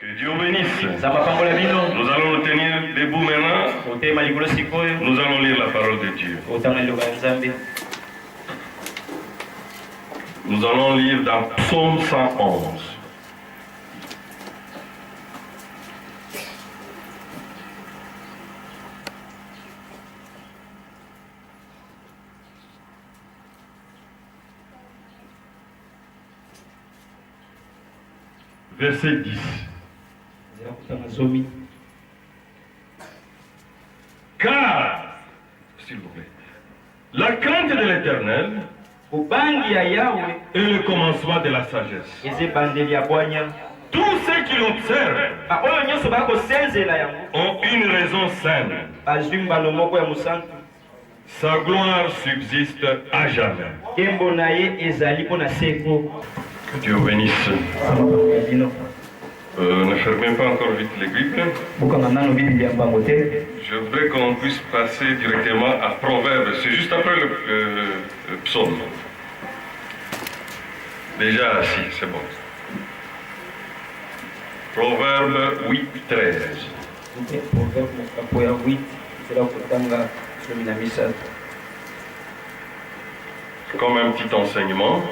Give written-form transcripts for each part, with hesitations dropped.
Que Dieu bénisse. Nous allons nous tenir debout maintenant. Nous allons lire la parole de Dieu. Nous allons lire dans Psaume 111. Verset 10. Car, s'il vous plaît, la crainte de l'Éternel est le commencement de la sagesse. Tous ceux qui l'observent ont une raison saine. Sa gloire subsiste à jamais. Que Dieu bénisse. Ne fermez pas encore vite les Bibles. Je voudrais qu'on puisse passer directement à Proverbes. C'est juste après le psaume. Déjà assis, c'est bon. Proverbe 8, 13. Comme un petit enseignement,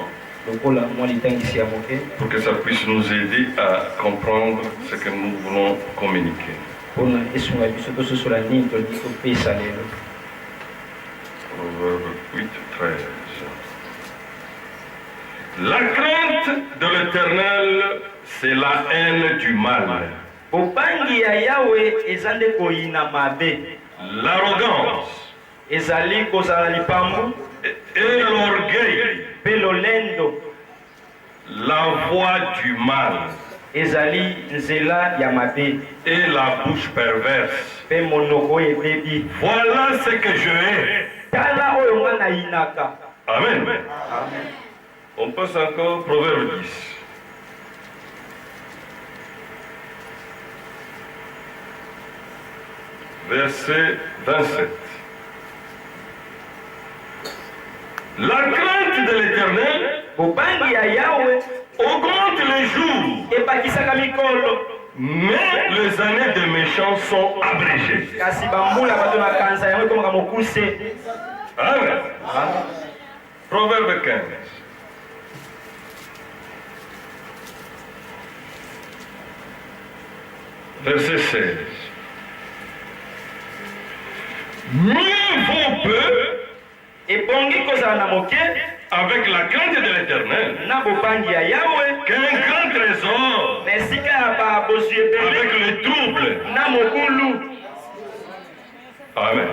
pour que ça puisse nous aider à comprendre ce que nous voulons communiquer. Proverbe 8, 13. La crainte de l'Éternel, c'est la haine du mal. L'arrogance et l'orgueil, la voix du mal et la bouche perverse. Voilà ce que je hais. Amen. On passe encore Proverbe 10. Verset 27. La crainte de l'Éternel augmente les jours, mais les années des méchants sont abrégées. Amen. Proverbe 15. Verset 16. Mieux vaut peu avec la crainte de l'Éternel qu'un grand trésor avec le trouble. Amen.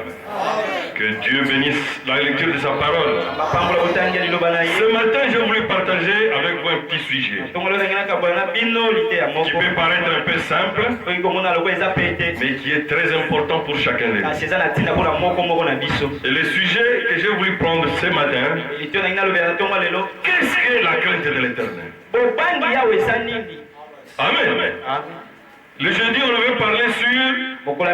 Que Dieu bénisse la lecture de sa parole. Ce matin, je voulais partager avec vous un petit sujet qui peut paraître un peu simple, mais qui est très important pour chacun de nous. Et le sujet que j'ai voulu prendre ce matin, qu'est-ce que la crainte de l'Éternel? Amen. Le jeudi, on avait parlé sur comment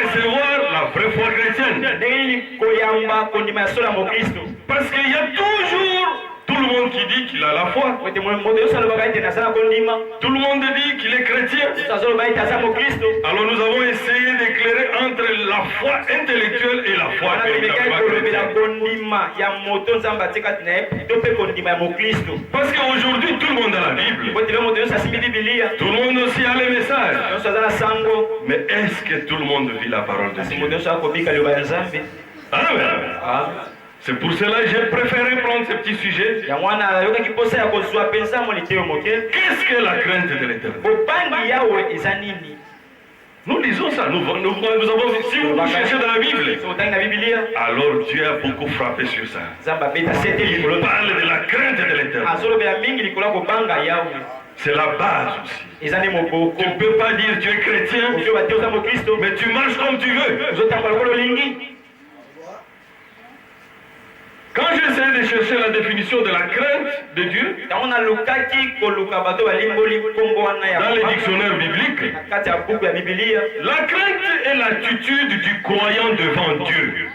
recevoir la vraie foi chrétienne. Parce qu'il y a toujours tout le monde qui dit qu'il a la foi. Tout le monde dit qu'il est chrétien. Alors nous avons essayé d'éclairer entre la foi intellectuelle et la foi chrétienne. Parce qu'aujourd'hui tout le monde a la Bible. Tout le monde aussi a les messages. Mais est-ce que tout le monde vit la parole de Dieu? Amen. C'est pour cela que j'ai préféré prendre ce petit sujet. Qu'est-ce que la crainte de l'Éternel? Nous lisons ça, nous avons, si vous cherchez dans la Bible, alors Dieu a beaucoup frappé sur ça. Il parle de la crainte de l'Éternel. C'est la base aussi. Tu ne peux pas dire tu es chrétien, mais tu marches comme tu veux. Quand j'essaie de chercher la définition de la crainte de Dieu, dans les dictionnaires bibliques, la crainte est l'attitude du croyant devant Dieu,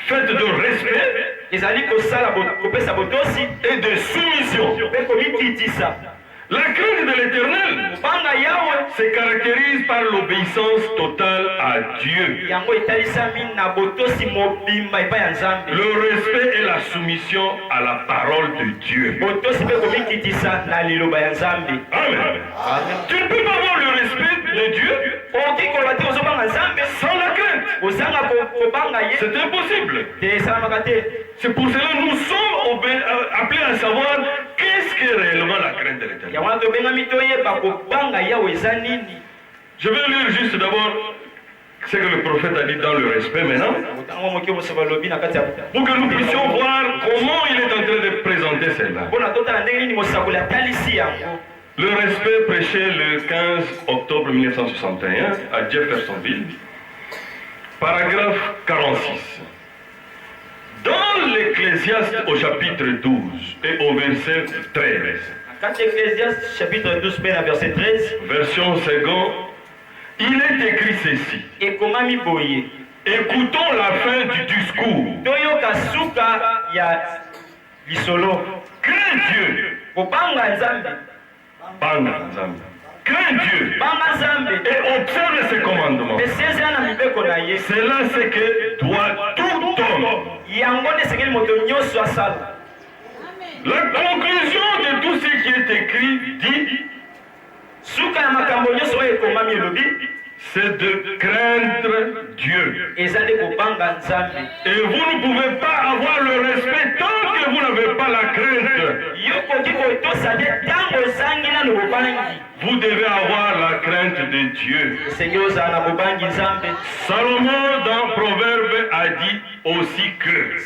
faite de respect et de soumission. La crainte de l'Éternel se caractérise par l'obéissance totale à Dieu. Le respect et la soumission à la parole de Dieu. Amen. Tu ne peux pas avoir le respect de Dieu sans la crainte. C'est impossible. C'est pour cela que nous sommes appelés à savoir qu'est-ce qu'est réellement la crainte de l'Éternel. Je vais lire juste d'abord ce que le prophète a dit dans le respect maintenant, pour que nous puissions voir comment il est en train de présenter celle-là. Le respect prêché le 15 octobre 1961 à Jeffersonville, paragraphe 46. Dans l'Ecclésiaste au chapitre 12 et au verset 13. Ecclésiaste chapitre 12, verset 13. Version seconde. Il est écrit ceci. Écoutons la fin du discours. Crains Dieu. Crains Dieu et observe ses commandements. Cela c'est que doit tout homme. La conclusion de tout ce qui est écrit dit c'est de craindre Dieu. Et vous ne pouvez pas avoir le respect tant que vous n'avez pas la crainte. Vous devez avoir la crainte de Dieu. Salomon dans Proverbe a dit aussi que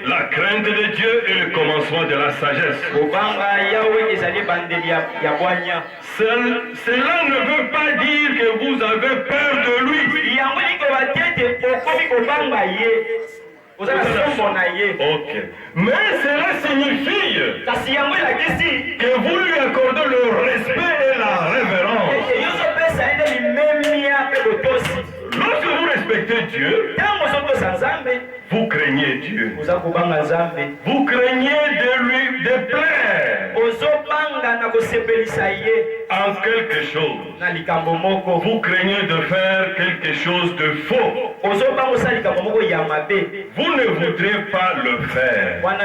la crainte de Dieu est le commencement de la sagesse. Cela ne veut pas dire que vous avez peur de lui. Ok. Mais cela signifie que vous lui accordez le respect et la révérence. Lorsque vous respectez Dieu, vous craignez Dieu. Vous craignez de lui déplaire en quelque chose. Vous craignez de faire quelque chose de faux. Vous ne voudrez pas le faire. Amen.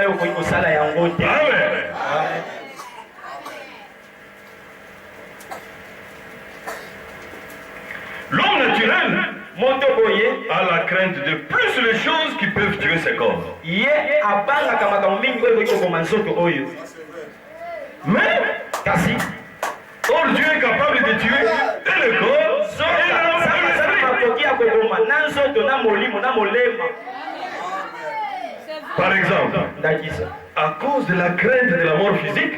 L'homme naturel a la crainte de plus les choses qui peuvent tuer ses corps. Mais, or Dieu est capable de tuer et le corps et l'esprit. Par exemple, à cause de la crainte de la mort physique,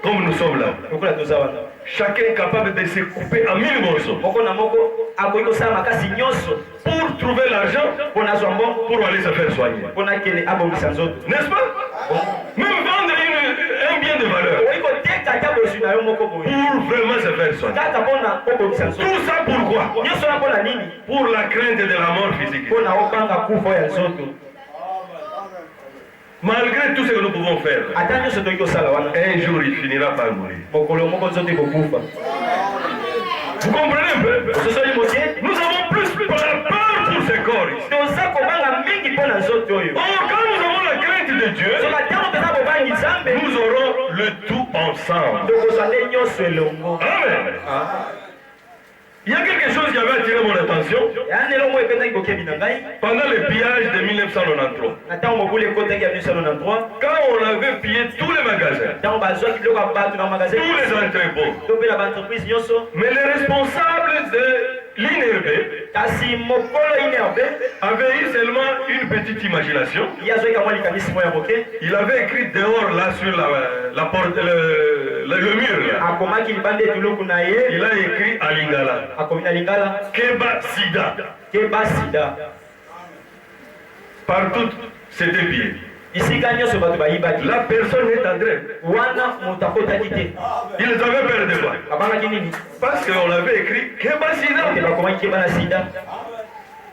comme nous sommes là, chacun est capable de se couper en 1000 morceaux pour trouver l'argent pour aller se faire soigner. N'est-ce pas? Même vendre un bien de valeur pour vraiment se faire soigner. Tout ça pourquoi? Pour la crainte de la mort physique. Malgré tout ce que nous pouvons faire, un jour il finira par mourir. Vous comprenez un peu? Nous avons plus peur pour ces corps ici. Or, quand nous avons la crainte de Dieu, nous aurons le tout ensemble. Amen. Il y a quelque chose qui avait attiré mon attention pendant le pillage de 1993. Quand on avait pillé tous les magasins, tous les entrepôts, mais les responsables de l'INRB avaient eu seulement une petite imagination. Il avait écrit dehors là sur la porte, le mur là. Il a écrit à Lingala. Keba Sida. Partout, c'était pillé. La personne est en grève. Ils avaient peur de quoi? Parce qu'on avait écrit Keba Sida.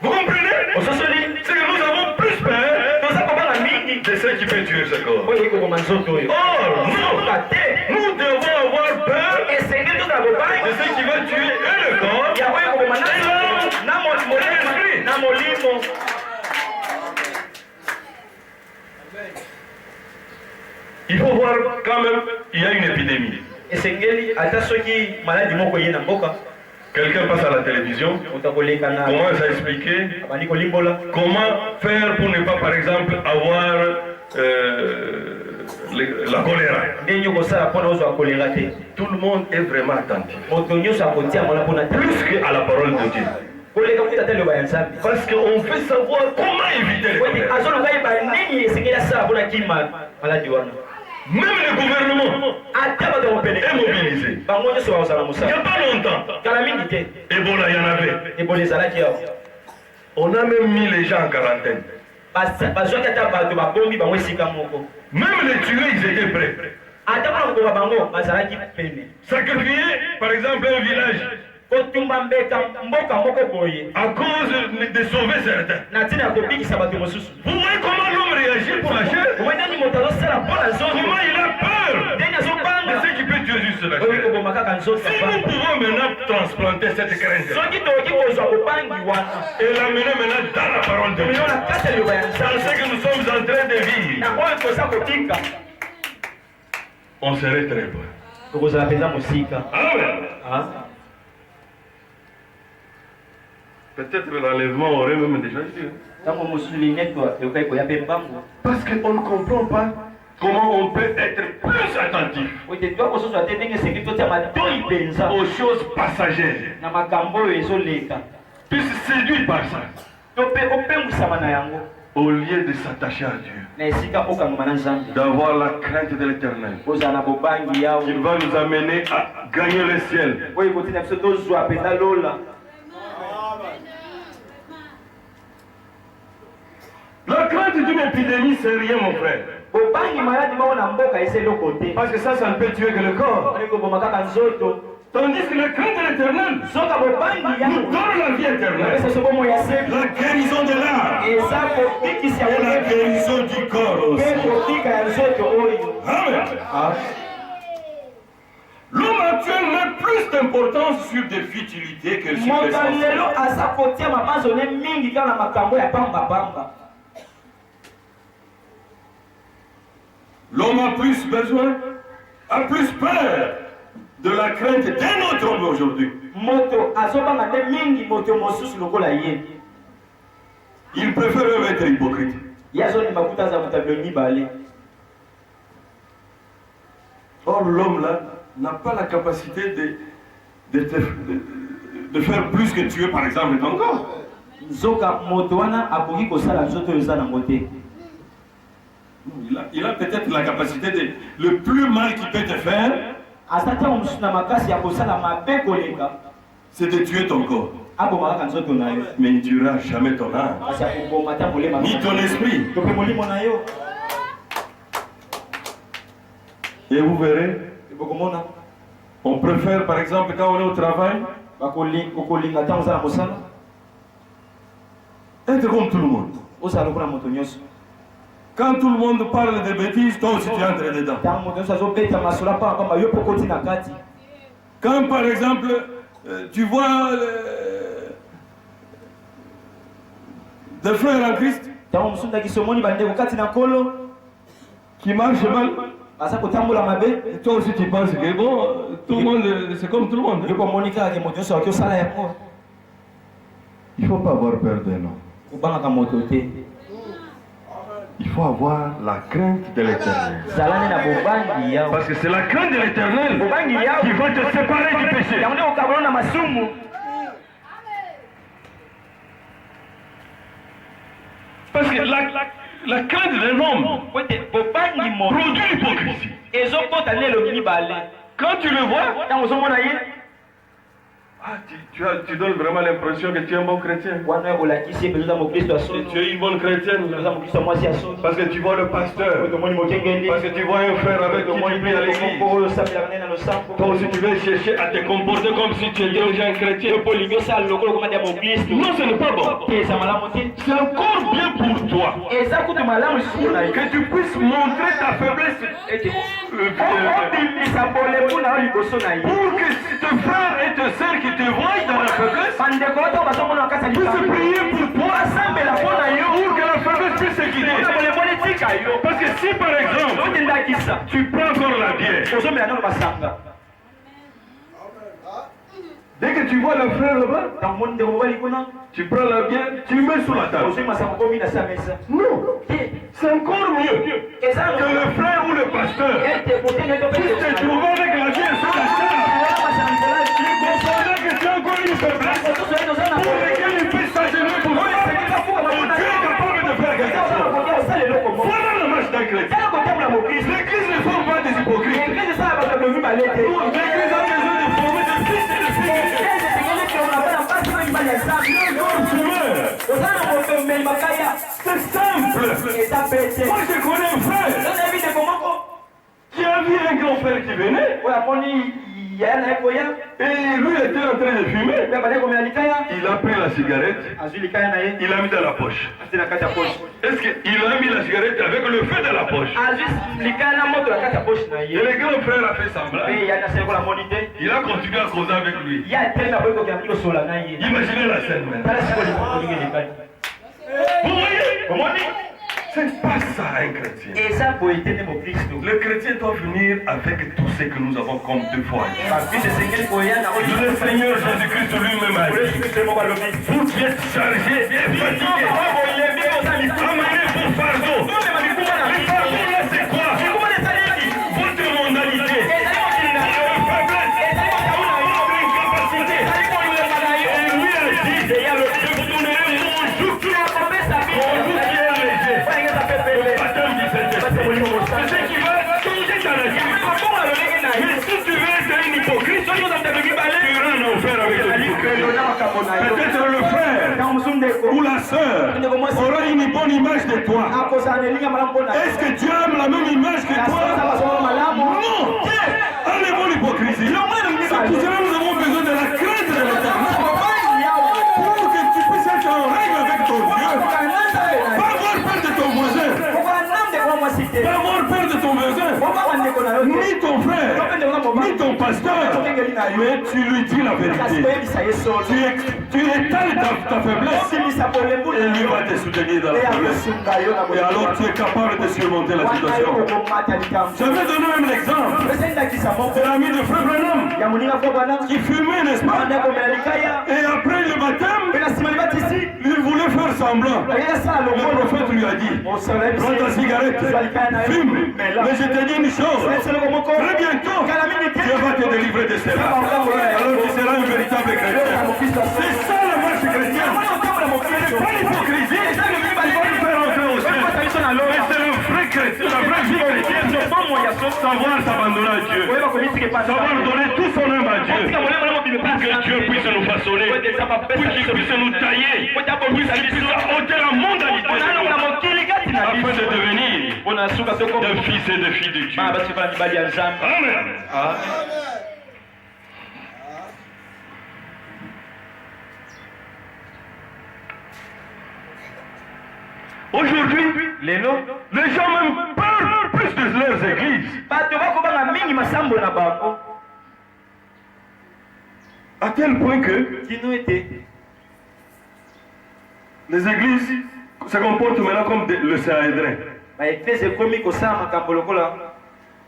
Vous comprenez? C'est que nous avons plus peur de ce qui peut tuer ce corps. Or, non! Nous devons avoir peur de ce qui va tuer le corps et l'esprit. Il faut voir quand même, il y a une épidémie. Quelqu'un passe à la télévision, commence à expliquer comment faire pour ne pas, par exemple, avoir la choléra. Tout le monde est vraiment attentif. Plus qu'à la parole de Dieu. Parce qu'on veut savoir comment éviter les choléra. Même le gouvernement est mobilisé. Il n'y a pas longtemps, Ebola, il y en avait. On a même mis les gens en quarantaine. Même les tués, ils étaient prêts. Sacrifier, par exemple, un village à cause de sauver certains. Vous voyez comment l'homme réagit pour la chair? Comment il a peur de ce qui peut tuer juste la chair. Si nous pouvons maintenant transplanter cette crainte et l'amener maintenant dans la parole de Dieu, dans ce que nous sommes en train de vivre, on serait très bon. Amen. Peut-être l'enlèvement aurait même déjà eu. Parce qu'on ne comprend pas comment on peut être plus attentif aux choses passagères, plus séduit par ça, au lieu de s'attacher à Dieu, d'avoir la crainte de l'Éternel, qui va nous amener à gagner le ciel. La crainte d'une épidémie, c'est rien, mon frère. Parce que ça ne peut tuer que le corps. Tandis que la crainte de l'Éternel nous donne la vie éternelle. La guérison de l'âme et la guérison du corps aussi. Amen. L'homme actuel met plus d'importance sur des futilités que sur l'essentiel. L'homme a plus besoin, a plus peur de la crainte d'un autre homme aujourd'hui. Il préfère même être hypocrite. Or, l'homme là n'a pas la capacité de faire plus que tuer, par exemple, ton corps. Il a peut-être la capacité de... Le plus mal qu'il peut te faire, c'est de tuer ton corps. Mais il ne tuera jamais ton âme, ni ton esprit. Et vous verrez, on préfère, par exemple, quand on est au travail, être comme tout le monde. Quand tout le monde parle de bêtises, toi aussi tu entres dedans. Quand par exemple, tu vois des frères en Christ qui marchent mal, toi aussi tu penses que bon, tout le monde, c'est comme tout le monde. Il ne faut pas avoir peur d'un homme. Il faut avoir la crainte de l'Éternel. Parce que c'est la crainte de l'Éternel qui va te séparer du péché. Parce que la crainte d'un homme produit l'hypocrisie. Quand tu le vois, Ah, tu donnes vraiment l'impression que tu es un bon chrétien. Tu es une bonne chrétienne. Parce que tu vois le pasteur. Parce que tu vois un frère avec qui tu pries à l'église. Toi aussi tu veux chercher à te comporter comme si tu étais déjà un chrétien. Non, ce n'est pas bon. C'est encore bien pour toi. Que tu puisses montrer ta faiblesse. Pour que tes frères et tes sœurs qui te voient dans la faiblesse puissent prier pour toi. Pour que la faiblesse puisse se guider. Parce que si par exemple tu prends encore la bière, dès que tu vois le frère là-bas, tu prends la bière, tu mets sur la table. Non, c'est encore mieux que le frère ou le pasteur puisse te trouver avec la bière sur la table. Il comprendrait que tu as encore une faiblesse pour laquelle il puisse s'agenouiller pour toi. Tu es capable de faire quelque chose. Voilà la marche d'un chrétien. L'église ne forme pas des hypocrites. L'église a besoin de former des fils et des filles. C'est simple. Moi je connais un frère qui a vu un grand frère qui venait. Et lui était en train de fumer. Il a pris la cigarette. Il l'a mis dans la poche. Est-ce qu'il a mis la cigarette avec le feu dans la poche? Et le grand frère a fait semblant. Il a continué à causer avec lui. Imaginez la scène maintenant. Vous voyez? C'est pas ça un chrétien. Le chrétien doit venir avec tout ce que nous avons comme devoir. Le Seigneur Jésus-Christ lui-même a dit, vous qui êtes chargés et fatigués, amenez vos fardeaux. Les fardeaux là c'est quoi? Votre mondalité, votre faiblesse, votre incapacité. Et lui a dit, je vous donnerai mon joug qui est léger. C'est qui va changer ta vie. Mais si tu veux être un hypocrite, tu rends enfer avec ton hypocrite. Peut-être le frère ou la sœur aura une bonne image de toi. Est-ce que tu aimes la même image que toi? Non. Enlève l'hypocrisie. C'est pour cela que nous avons besoin de la crainte de l'Éternel. Pour que tu puisses être en règle avec ton Dieu. Pas avoir peur de ton voisin. Pas avoir peur de ton voisin. Ni ton frère, ni ton pasteur. Mais tu lui dis la vérité. Tu étales ta faiblesse. Et lui va te soutenir dans la faiblesse. Et alors tu es capable de surmonter la situation. Je vais donner même l'exemple. C'est l'ami de frère Branham qui fumait, n'est-ce pas? Et après le baptême, il voulait faire semblant. Le prophète lui a dit, prends ta cigarette, fume. Mais je te dis une chose, très bientôt, Dieu va te délivrer de cela. Alors tu seras un véritable chrétien. C'est ça la marche chrétienne. C'est pas l'hypocrisie. Il faut nous faire entrer au ciel. Mais c'est le vrai chrétien, la vraie vie chrétienne. Savoir s'abandonner à Dieu. Savoir donner tout son âme à Dieu. Pour que Dieu puisse nous façonner. Pour qu'il puisse nous tailler. Pour qu'il puisse ôter la mondalité. Afin de devenir des fils et des filles de Dieu. Amen. Aujourd'hui, les gens même parlent plus de leurs églises. À tel point que les églises se comportent maintenant comme le Sanhédrin.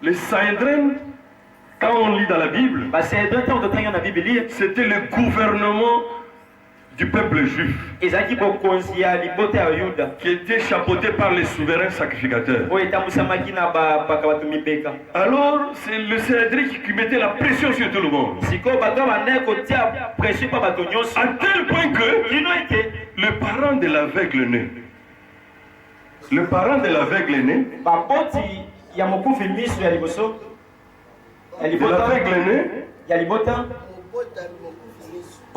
Le Sanhédrin, quand on lit dans la Bible, c'était le gouvernement du peuple juif qui était chapeauté par les souverains sacrificateurs. Alors c'est le Sanhédrin qui mettait la pression sur tout le monde. À tel point que le parent de l'aveugle-né,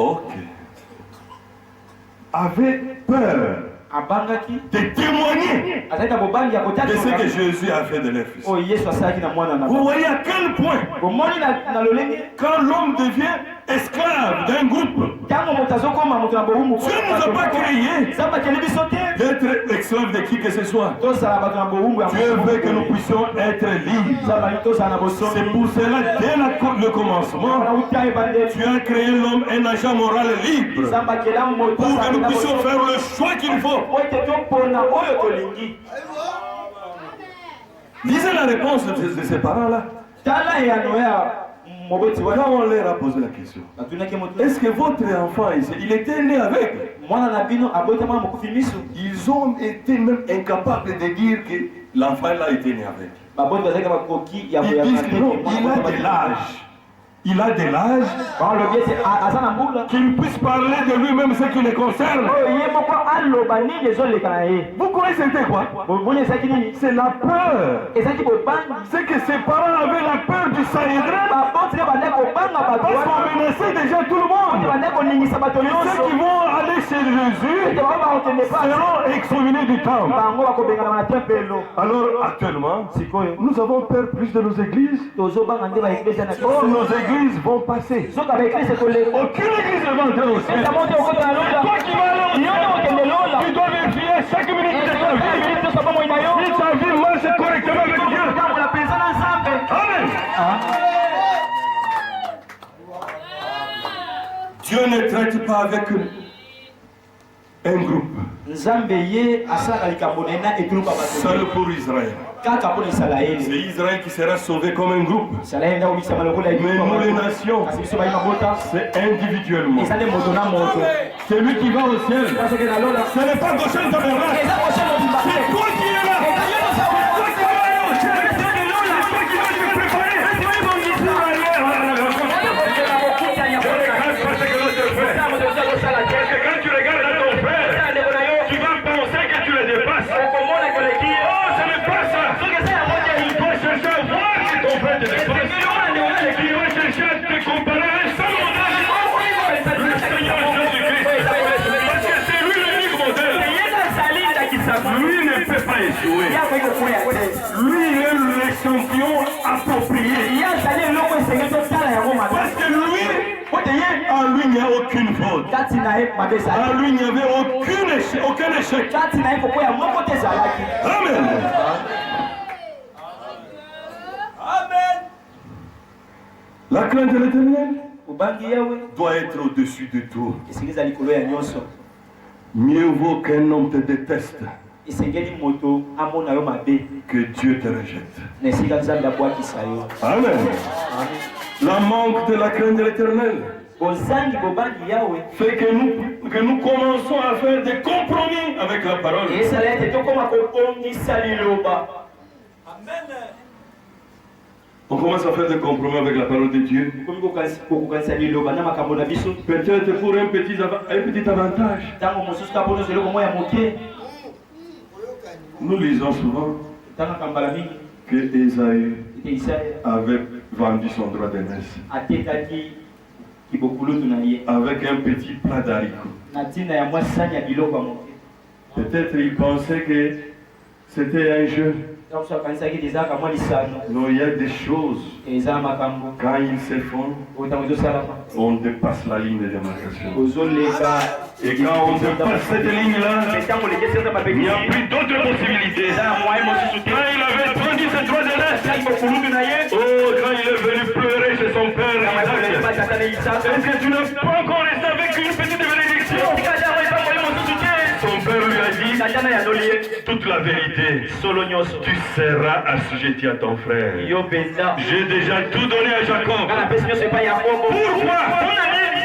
Ok. Avait peur de témoigner de ce que Jésus a fait de leur fils. Vous voyez à quel point, quand l'homme devient esclave d'un groupe, Dieu ne nous a pas créé d'être esclave de qui que ce soit. Dieu veut que nous puissions être libres. C'est pour cela, dès le commencement, tu as créé l'homme un agent moral libre pour que nous puissions faire le choix qu'il faut. Lisez la réponse de ces parents-là. Quand on leur a posé la question, est-ce que votre enfant, il était né avec? Ils ont été même incapables de dire que l'enfant là était né avec. Ils disent que non, il a de l'âge. Il a de l'âge qu'il puisse parler de lui-même ce qui le concerne. Vous connaissez c'était quoi? C'est la peur. C'est que ses parents avaient la peur du Sanhédrin parce qu'on menaçait déjà tout le monde. Ceux qui vont aller chez Jésus seront excommuniés du temple. Alors actuellement, nous avons peur plus de nos églises. Oh, nos églises vont passer. Aucune église ne va entrer au ciel. Toi qui vas aller au ciel, tu dois vérifier chaque minute de ta vie. Si ta vie marche correctement avec Dieu. Amen. Dieu ne traite pas avec un groupe. Seul pour Israël. C'est Israël qui sera sauvé comme un groupe. Mais nous les nations, c'est individuellement. Celui qui va au ciel, ce n'est pas Goshen Tabernacle. C'est toi qui es là. C'est toi qui vas aller au ciel. C'est toi qui vas te préparer. Parce que quand tu regardes à ton frère, tu vas penser que tu le dépasses. Oh, ce n'est pas ça. Tu dois chercher à voir si ton frère te dépasse. Tu dois chercher à te comparer à un seul modèle. Le Seigneur Jésus-Christ. Parce que c'est lui l'unique modèle. Lui ne peut pas échouer. Lui est le champion approprié. Parce que lui, en lui, il n'y a aucune faute. En lui, il n'y avait aucun échec. Amen. Amen. La crainte de l'Éternel doit être au-dessus de tout. Mieux vaut qu'un homme te déteste que Dieu te rejette. Amen. La manque de la crainte de l'Éternel fait que nous commençons à faire des compromis avec la parole. On commence à faire des compromis avec la parole de Dieu. Peut-être pour un petit avantage. Nous lisons souvent que Ésaü avait vendu son droit d'aînesse avec un petit plat d'haricots. Peut-être il pensait que c'était un jeu. Non, il y a des choses, quand ils se font, on dépasse la ligne de démarcation. Et quand on dépasse cette ligne-là, il n'y a plus d'autres possibilités. Quand il avait vendu ses droits d'aînesse, oh, quand il est venu pleurer chez son père, est-ce que tu n'as pas encore resté avec une petite bénédiction? Son père lui a dit toute la vérité. Tu seras assujetti à ton frère. J'ai déjà tout donné à Jacob. Pourquoi?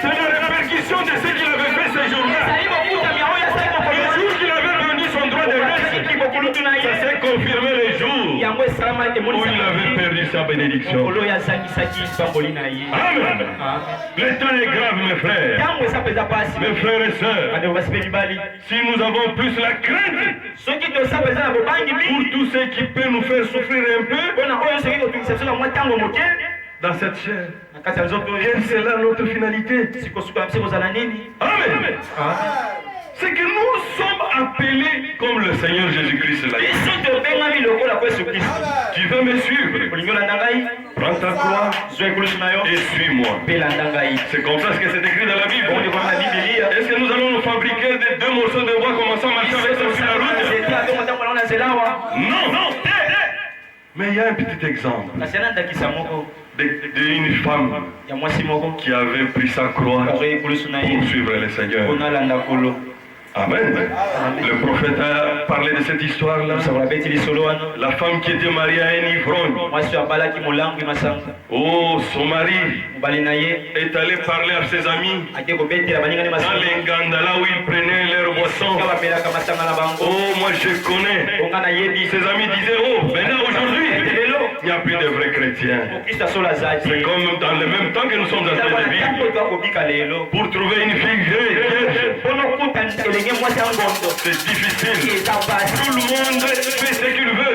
C'est la répercussion de ce qu'il avait fait ce jour-là. Le jour qu'il avait vendu son droit d'aînesse, ça s'est confirmé le jour où il avait perdu sa bénédiction. Amen. Le temps est grave, mes frères. Mes frères et sœurs. Si nous avons plus la crainte pour tout ce qui peut nous faire souffrir un peu dans cette chair, Quelle c'est là notre finalité? Amen. C'est que nous sommes appelés comme le Seigneur Jésus-Christ l'a dit. Tu veux me suivre? Prends ta croix et suis-moi. C'est comme ça que c'est écrit dans la Bible. Est-ce que nous allons nous fabriquer deux morceaux de bois commençant à marcher avec ça sur la route? Non. Mais il y a un petit exemple d'une femme qui avait pris sa croix pour suivre le Seigneur. Amen. Le prophète a parlé de cette histoire-là. La femme qui était mariée à un ivrogne. Oh, son mari est allé parler à ses amis dans les Ngandala où ils prenaient leur boisson. Oh, moi je connais. Ses amis disaient, oh, maintenant aujourd'hui, il n'y a plus de vrais chrétiens. C'est comme dans le même temps que nous sommes en train de vivre. Pour trouver une fille vierge, c'est difficile. Tout le monde fait ce qu'il veut.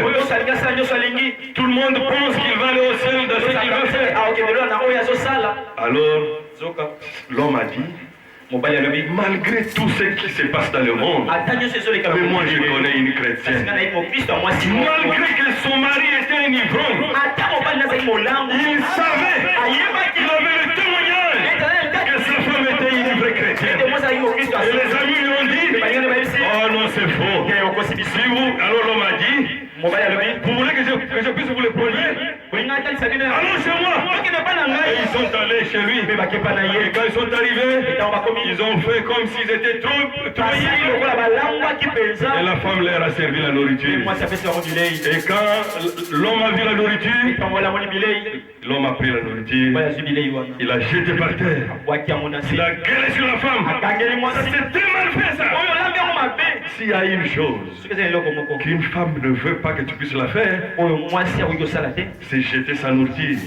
Tout le monde pense qu'il va aller au ciel dans ce qu'il va faire. Alors, l'homme a dit, malgré tout ce qui se passe dans le monde, mais moi je connais une chrétienne. Malgré que son mari était un ivrogne, il savait, il avait le témoignage que sa femme était une vraie chrétienne. Et les amis lui ont dit, oh non, c'est faux. Si vous, alors l'homme a dit, vous voulez que je puisse vous le produire? Allons chez moi. Et ils sont allés chez lui. Et quand ils sont arrivés, ils ont fait comme s'ils étaient trop et la femme leur a servi la nourriture. Et quand l'homme a vu la nourriture, l'homme a pris la nourriture, il a jeté par terre, il a gueulé sur la femme. C'est très mal fait ça. S'il y a une chose qu'une femme ne veut pas que tu puisses la faire, c'est jeter sa nourriture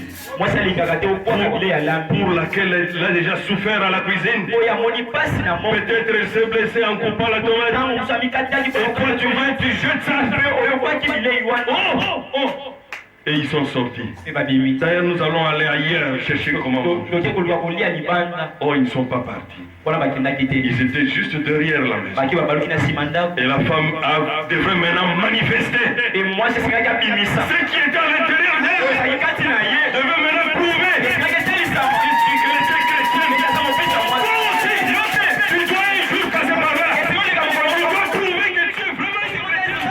pour laquelle elle a déjà souffert à la cuisine. Peut-être elle s'est blessée en coupant la tomate. Et toi tu vas, tu jettes ça. Et ils sont sortis. D'ailleurs, nous allons aller ailleurs chercher comment. Oh, ils ne sont pas partis. Ils étaient juste derrière la maison. Et la femme devait maintenant manifester. Ce qui était à l'intérieur d'elle devait maintenant prouver que elle était chrétienne. Toi aussi, tu dois un jour passer par là. Tu dois prouver que tu es vraiment une chrétienne.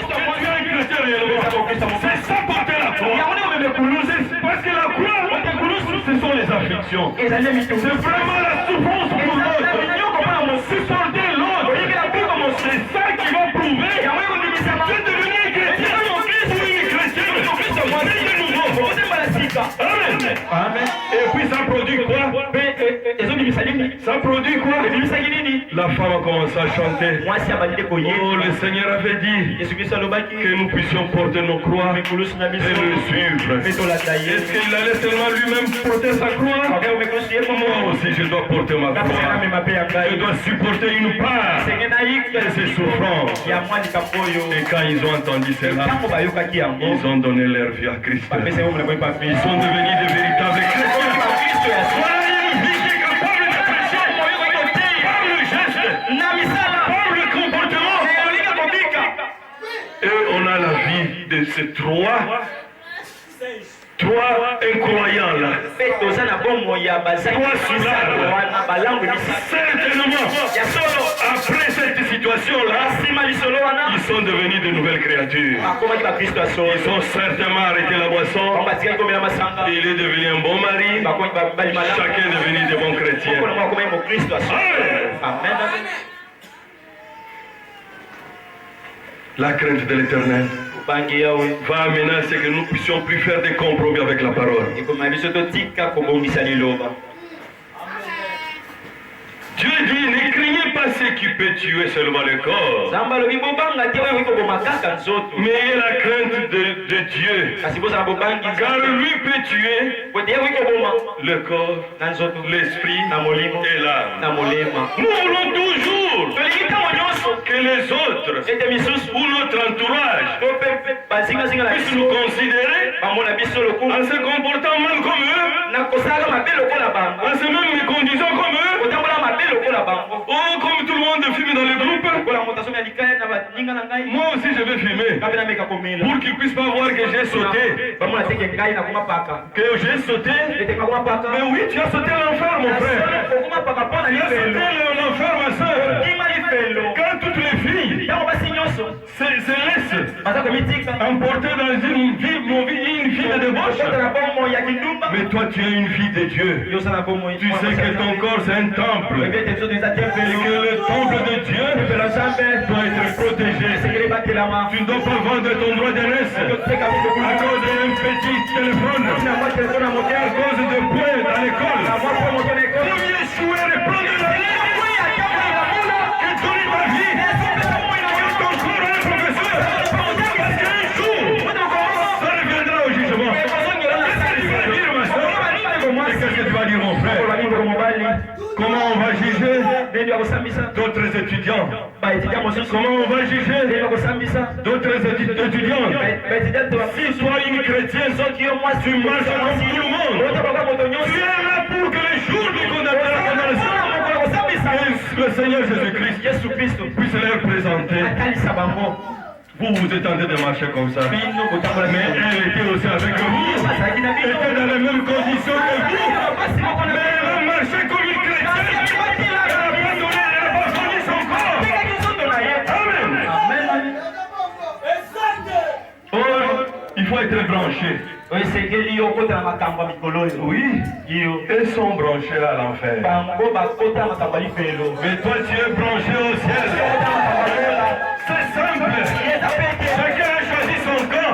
Tu es un chrétien. C'est ça porter la croix. Parce que la croix, ce sont les afflictions. C'est vraiment la souffrance pour l'autre. Supporter l'autre. C'est ça qui va prouver que tu es devenu un chrétien. Ou une chrétienne. C'est de nouveau. Amen. Et puis ça produit quoi? Ça produit quoi? La femme a commencé à chanter. Oh, le Seigneur avait dit que nous puissions porter nos croix et le suivre. Est-ce qu'il allait seulement lui-même porter sa croix? Moi aussi je dois porter ma croix. Je dois supporter une part de ces souffrances. Et quand ils ont entendu cela, ils ont donné leur vie à Christ. Ils sont devenus de véritables chrétiens. Voilà une vie qui est capable de prêcher par le geste, par le comportement. Et on a la vie de ces trois incroyants là. Trois sous l'arbre. Certainement, après cette situation-là, ils sont devenus de nouvelles créatures. Ils ont certainement arrêté la boisson. Il est devenu un bon mari. Chacun est devenu de bons chrétiens. Amen. La crainte de l'Éternel va amener à ce que nous puissions plus faire des compromis avec la parole. Dieu dit, ne craignez pas ce qui peut tuer seulement le corps, mais ayez la crainte de Dieu, car lui peut tuer le corps, l'esprit et l'âme. Nous voulons toujours que que les autres ou notre entourage puissent nous considérer en se comportant mal comme eux, en se même méconduisant comme eux, oh, comme tout le monde filme dans le groupe. Moi aussi je vais filmer pour qu'ils puissent pas voir que j'ai sauté. Que j'ai sauté. Mais oui, tu as sauté l'enfer, mon frère. Tu as sauté l'enfer, ma soeur. Quand toutes les filles se laissent emporter dans une vie de débauche. Mais toi tu es une fille de Dieu. Tu sais que ton corps c'est un temple. Et que le temple de Dieu doit être protégé. Tu ne dois pas vendre ton droit d'aînesse à cause d'un petit téléphone, à cause de points à l'école. Pour échouer et prendre la vie et donner ma vie. Que ton corps est un professeur. Parce qu'un jour, ça reviendra au jugement. Qu'est-ce que tu vas dire, ma soeur? Et qu'est-ce que tu vas dire, mon frère? Comment on va juger d'autres étudiants? Comment on va juger d'autres étudiants? Si toi une chrétienne, tu marches comme tout le monde. Tu es là pour que les jours de condamnation, le Seigneur Jésus-Christ puisse les représenter. Vous êtes en train de marcher comme ça. Mais elle était aussi avec vous. Elle était dans les mêmes conditions que vous. Mais elle a marché comme une chrétienne. Elle n'a pas fourni son corps. Amen. Oh, il faut être branché. Oui, ils sont branchés à l'enfer. Mais toi, tu es branché au ciel. C'est simple. Chacun a choisi son camp.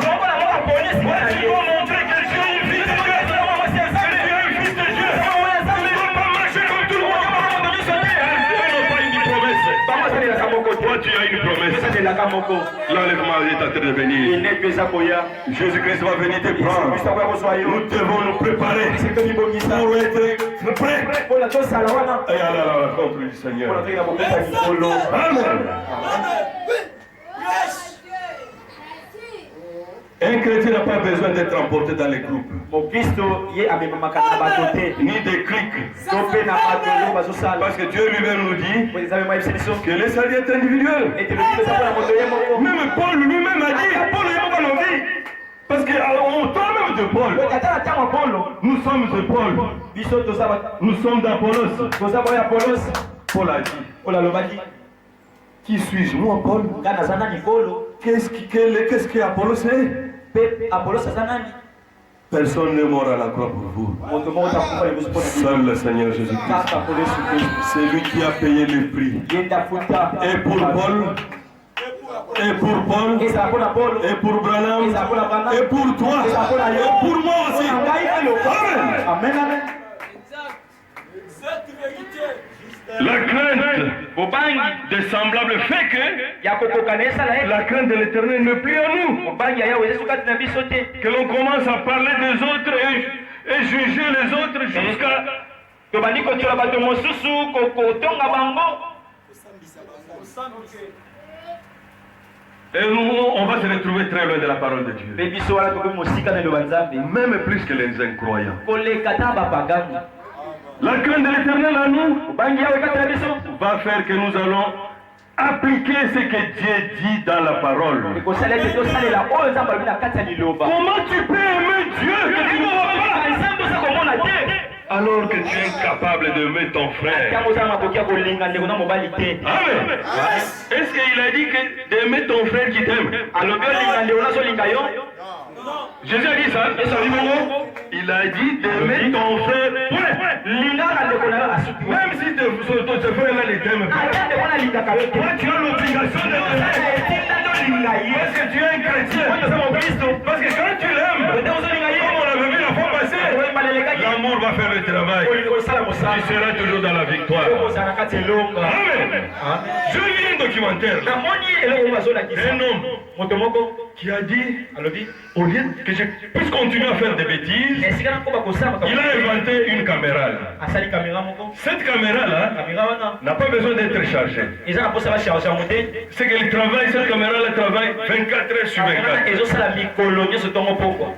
Moi, tu dois montrer que tu es une fille de Dieu. Que tu es un fils de Dieu. Tu ne dois pas marcher comme tout le monde. Ils n'ont pas une promesse. Toi, tu as une promesse. L'enlèvement est en train de venir. Jésus-Christ va venir te prendre. Nous devons nous préparer pour être prêts. Et aller à la rencontre du Seigneur. Amen. Un chrétien n'a pas besoin d'être emporté dans les groupes, ni des clics. Parce que Dieu lui-même nous dit que les salut est individuel. Même Paul lui-même a dit, Paul est pas dans vie. Parce qu'au temps même de Paul, nous sommes de Paul, nous sommes d'Apollos. Paul a dit, qui suis-je, moi Paul? Qu'est-ce qu'Apollos est? Personne n'est mort à la croix pour vous. Seul le Seigneur Jésus-Christ. C'est lui qui a payé le prix. Et pour Paul, et pour Paul, et pour Branham, et pour toi, et pour moi aussi. Amen. La crainte des semblables fait que la crainte de l'Éternel ne plus en nous. Que l'on commence à parler des autres et juger les autres jusqu'à... Et nous, on va se retrouver très loin de la parole de Dieu. Même plus que les incroyants. La crainte de l'Éternel à nous va faire que nous allons appliquer ce que Dieu dit dans la parole. Comment tu peux aimer Dieu que tu ne vois pas alors que tu es incapable d'aimer ton frère? Amen. Est-ce qu'il a dit d'aimer ton frère qui t'aime? Jésus a dit ça. Il a dit d'aimer ton frère. Même si ton frère là ne t'aime pas, toi tu as l'obligation de l'aimer. Parce que tu es un chrétien. Parce que quand tu l'aimes, comme on l'avait vu la fois passée, l'amour va faire le travail. Tu seras toujours dans la victoire. Amen. Je lis un documentaire. Un homme qui a dit, au lieu que je puisse continuer à faire des bêtises, il a inventé une caméra là. Cette caméra là n'a pas besoin d'être chargée. C'est qu'elle travaille, cette caméra là travaille 24 heures sur 24.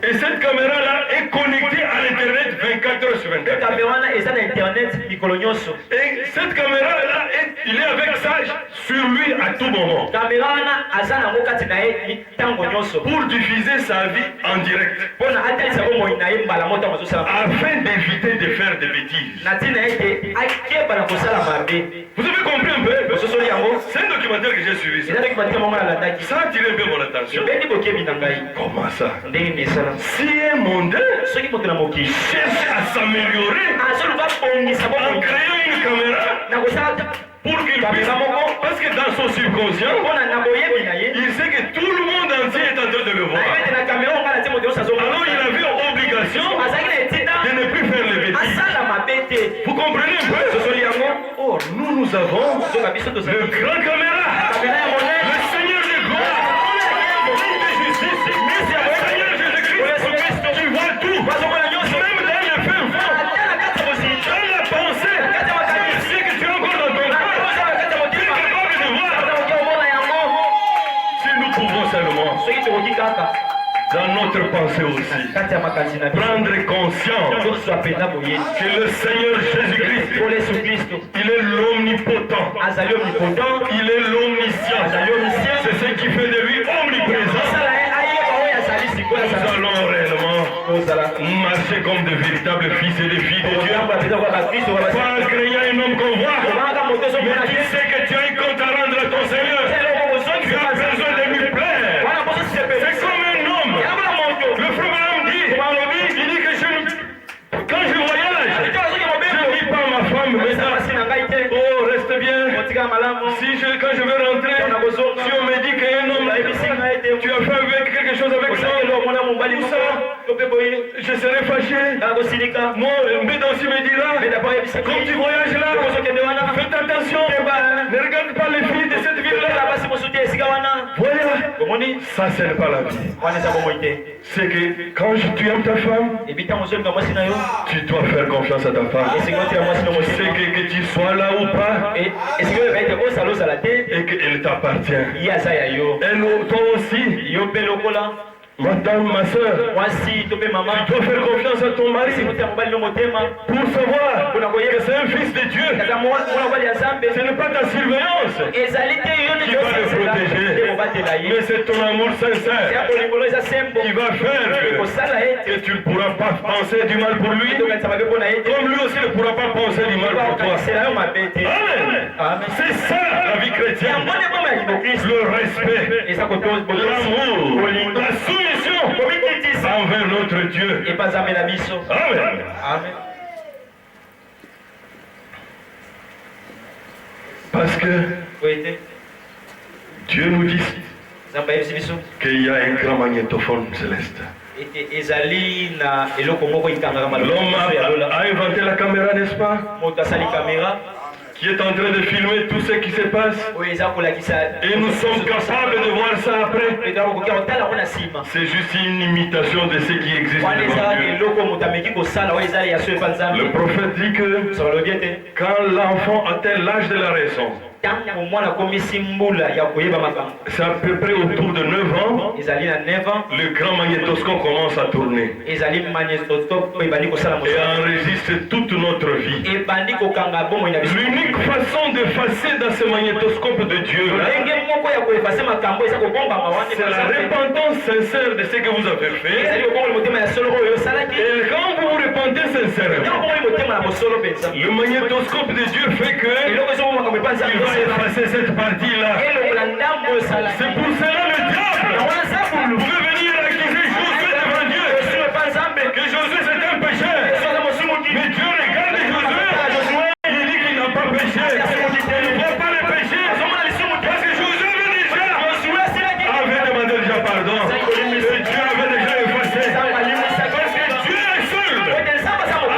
Et cette caméra là est connectée à l'internet 24 heures sur 24. Et cette caméra là, il est avec ça sur lui à tout moment. Pour diffuser sa vie en direct. Afin d'éviter de faire des bêtises. Vous avez compris un peu? C'est un documentaire que j'ai suivi. Ça a attiré un peu mon attention. Comment ça? Si un mondain cherche à s'améliorer en créant une caméra pour qu'il puisse, parce que dans son subconscient, il sait que tout le monde entier est en train de le voir. Alors il avait obligation de ne plus faire les bêtises. Vous comprenez un peu? Oh, nous avons le grand caméra, le Seigneur de gloire, le de justice, le Seigneur Jésus-Christ, tu vois tout, même dans le fin fond, dans la pensée, ce que tu as encore dans ton cœur, tu es capable de voir. Si nous pouvons seulement, dans notre pensée aussi, prendre conscience que le Seigneur Jésus-Christ, il est l'omnipotent, il est l'omniscient, c'est ce qui fait de lui omniprésent. Nous allons réellement marcher comme de véritables fils et des filles de Dieu, pas en créant un homme qu'on voit, mais tu sais que tu as un compte à rendre à ton Seigneur, tu as besoin de lui plaire. C'est comme un homme. Le frère Branham dit, il dit que quand je voyage, je ne dis pas à ma femme, mais ça, oh, reste bien. Quand je vais rentrer, si on me dit qu'un homme, tu as fait avec quelque chose avec ça, je serai fâché. Moi, Mbeda aussi me dira, comme tu voyages là, faites attention, ne regarde pas les filles de cette ville-là. Voilà, ça c'est pas la vie. C'est que quand tu aimes ta femme, tu dois faire confiance à ta femme. C'est que tu sois là ou pas, et qu'elle t'appartient. Elle, toi aussi. Madame, ma soeur, tu dois faire confiance à ton mari pour savoir que c'est un fils de Dieu. Ce n'est pas ta surveillance qui va le protéger, mais c'est ton amour sincère qui va faire que tu ne pourras pas penser du mal pour lui, comme lui aussi ne pourra pas penser du mal pour toi. Amen. C'est ça la vie chrétienne. Le respect, l'amour, la soumission envers notre Dieu. Amen. Parce que Dieu nous dit qu'il y a un grand magnétophone céleste. L'homme a inventé la caméra, n'est-ce pas? Qui est en train de filmer tout ce qui se passe. Et nous sommes capables de voir ça après. C'est juste une imitation de ce qui existe devant Dieu. Le prophète dit que quand l'enfant atteint l'âge de la raison, c'est à peu près autour de 9 ans, le grand magnétoscope commence à tourner et enregistre toute notre vie. L'unique façon d'effacer dans ce magnétoscope de Dieu, c'est la repentance sincère de ce que vous avez fait. Et quand vous vous repentez sincèrement, le magnétoscope de Dieu fait que il va effacer cette partie-là. C'est pour cela le diable veut venir accuser Josué devant Dieu. Que Josué c'est un pécheur. Mais Dieu regarde Josué. Il dit qu'il n'a pas péché. Il ne voit pas le péché. Parce que Josué avait demandé déjà pardon. Et Dieu avait déjà effacé. Parce que Dieu est seul a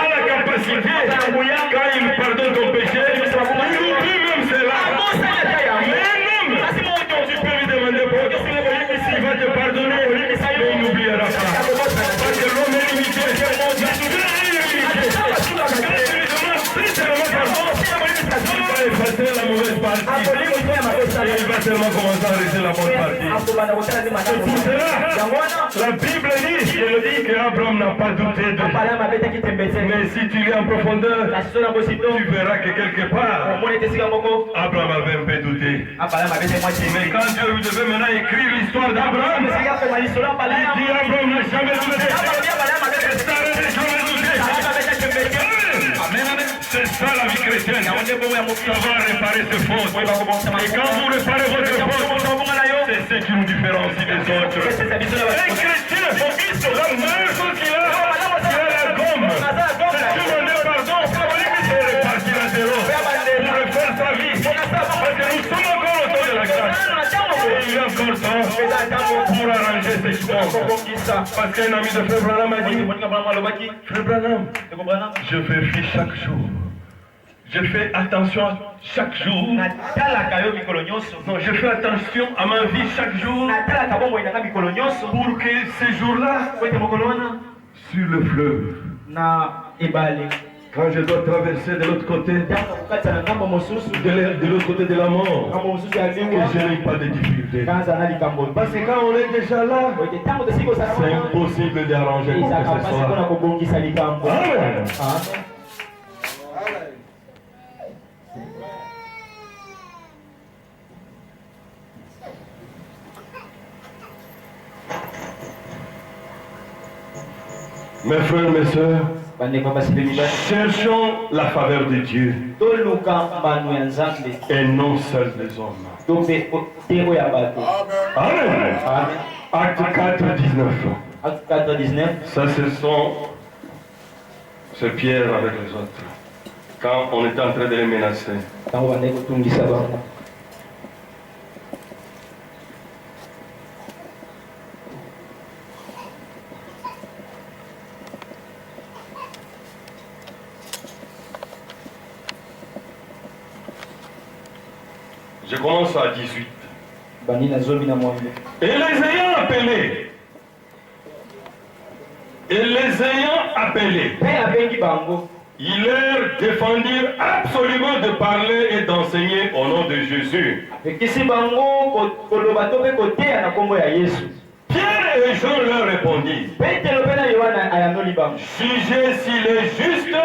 la capacité, quand il pardonne ton péché, il oublie même cela. Mais un homme, tu peux lui demander seulement commencer à arrêter la bonne partie. C'est pour cela, la Bible dit qu'Abraham n'a pas douté de Dieu. Mais si tu lis en profondeur, tu verras que quelque part, Abraham avait un peu douté. Mais quand Dieu devait maintenant écrire l'histoire d'Abraham, il dit Abraham n'a jamais douté. C'est ça la vie chrétienne. Ça va réparer ce fautes. Et quand vous réparez votre faute, c'est ce qui nous différencie des autres. Un chrétien focus sur la meilleure chose qu'il a, la gomme. C'est demander pardon, c'est repartir à zéro. Pour refaire sa vie. Parce que nous sommes encore au temps de la grâce. Et il y a encore temps pour arranger ces choses. Parce qu'un ami de Frère Branham a dit, Frère Branham, je vérifie chaque jour. Je fais attention à chaque jour. Non, je fais attention à ma vie chaque jour. Pour que ces jours-là, sur le fleuve, quand je dois traverser de l'autre côté, de l'autre côté de la mort, que je n'ai pas de difficultés. Parce que quand on est déjà là, c'est impossible d'arranger quoi que ce soit. Amen. Mes frères, mes sœurs, cherchons la faveur de Dieu et non celle des hommes. Amen. Acte 4, 19. Ça, c'est Pierre avec les autres. Quand on est en train de les menacer. Je commence à 18. Et les ayant appelés, ils leur défendirent absolument de parler et d'enseigner au nom de Jésus. Pierre et Jean leur répondirent, jugez s'il est juste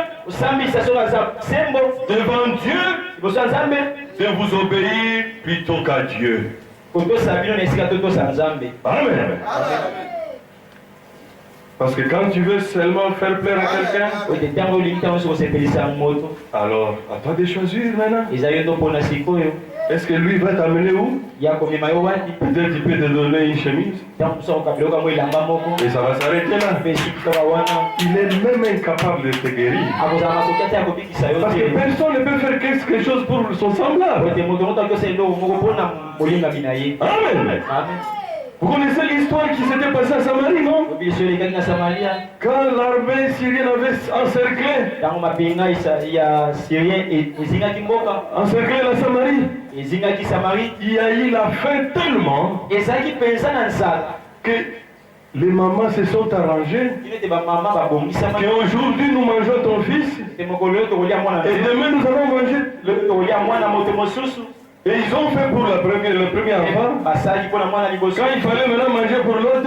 devant Dieu de vous obéir plutôt qu'à Dieu. Amen. Parce que quand tu veux seulement faire plaire à quelqu'un, alors à toi de choisir maintenant. Est-ce que lui va t'amener où? Peut-être il peut te donner une chemise. Et ça va s'arrêter là. Il est même incapable de te guérir. Parce que personne ne peut faire quelque chose pour son semblable. Amen. Vous connaissez l'histoire qui s'était passée à Samarie, non? Quand l'armée syrienne avait encerclé la Samarie, il y a eu la faim tellement que les mamans se sont arrangées qu'aujourd'hui nous mangeons ton fils et demain nous allons manger et ils ont fait pour le premier enfant. Quand il fallait maintenant manger pour l'autre,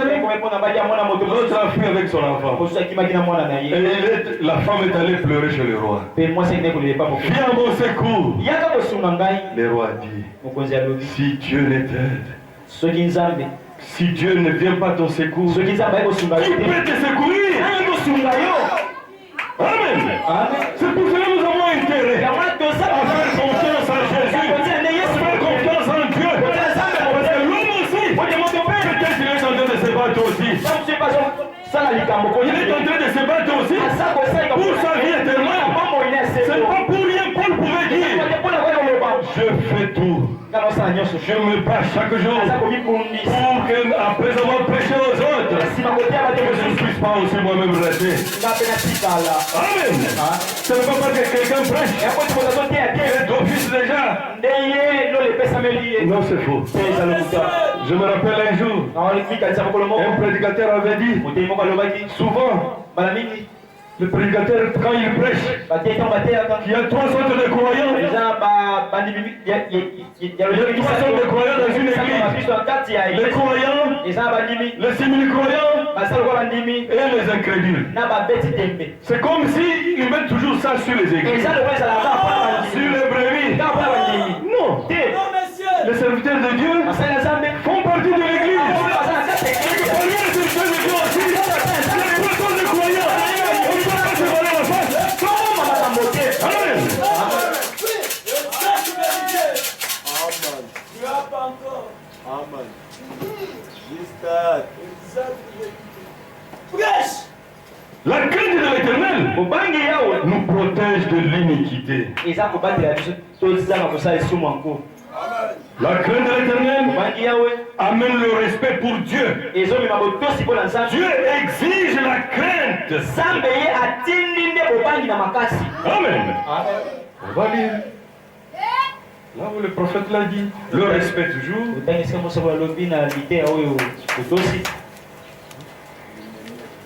l'autre a fui avec son enfant. Et la femme est allée pleurer chez le roi. Viens à mon secours. Le roi dit, si Dieu ne t'aide, si Dieu ne vient pas à ton secours, qui peut te secourir? Amen. C'est pour cela que nous avons intérêt à faire confiance à Jésus. Faire confiance en Dieu. Parce que l'homme aussi, peut-être qu'il est en train de se battre aussi. Il est en train de se battre aussi pour sa vie éternelle. C'est pas pour rien Paul pouvait dire, je fais tout. Je me bats chaque jour pour que, après avoir prêché aux autres, que je ne puisse pas aussi moi-même rester. Amen. Ça ne veut pas que quelqu'un prêche et d'office déjà. Non, c'est faux. Je me rappelle un jour, un prédicateur avait dit, souvent, Le prédicateur, quand il prêche, il y a 3 sortes de croyants. Il y a 3 sortes de croyants dans une église. Les croyants, les simili-croyants et les incrédules. C'est comme s'ils mettent toujours ça sur les églises. Sur les brebis. Non. Les serviteurs de Dieu font partie de l'église. La crainte de l'Éternel nous protège de l'iniquité. La crainte de l'Éternel amène le respect pour Dieu. Dieu exige la crainte. Amen. On va lire. Là où le prophète l'a dit, le respect toujours.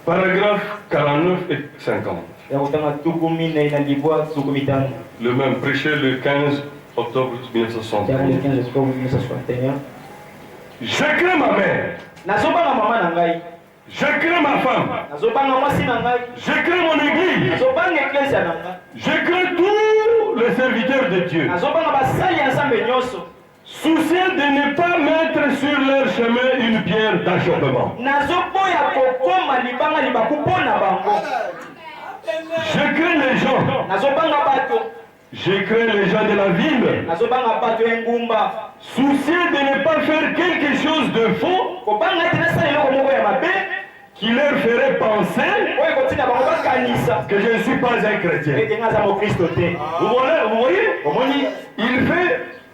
Paragraphe 49 et 50. Le même, prêché le 15 octobre 1961. Je crains ma mère. Je crains ma femme. Je crains mon église. Je crains tous les serviteurs de Dieu. Soucieux de ne pas mettre sur leur chemin une pierre d'achoppement. Je crains les gens. Je crains les gens de la ville. Soucieux de ne pas faire quelque chose de faux qui leur ferait penser que je ne suis pas un chrétien. Vous voyez? Il fait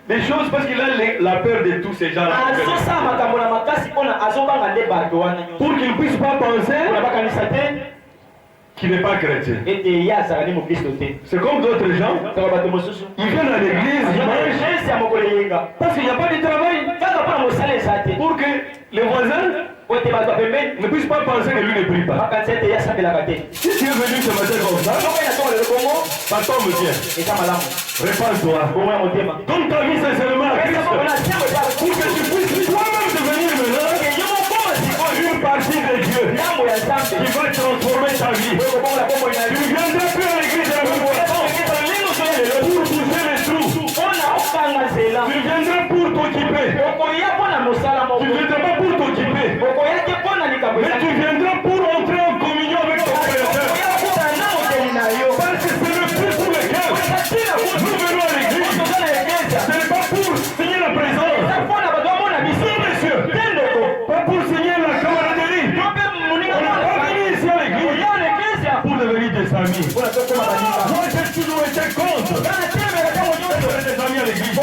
des choses parce qu'il a la peur de tous ces gens-là. Pour qu'ils ne puissent pas penser qu'il n'est pas chrétien. C'est comme d'autres gens. Ils viennent à l'église dimanche parce qu'il n'y a pas de travail. Pour que les voisins ne puissent pas penser que lui ne prie pas. Si tu es venu ce matin comme ça, pardon me vient. Répands-toi. Donne ta vie sincèrement à Christ. Pour que tu puisses toi-même devenir maintenant une partie de Dieu qui va transformer ta vie. Tu ne viendras plus à l'église de la même façon pour pousser les trous. Tu viendras pour t'occuper. Tu ne viendras pas pour t'occuper. Mais tu viendras pour entrer en communion avec ton Créateur. Parce que c'est le but pour lequel nous venons à l'église. Ce n'est pas pour signer la présence. Non, monsieur. Pas pour signer la camaraderie. On n'est pas venu ici à l'église pour devenir des amis. Moi, j'ai toujours été contre des amis à l'église.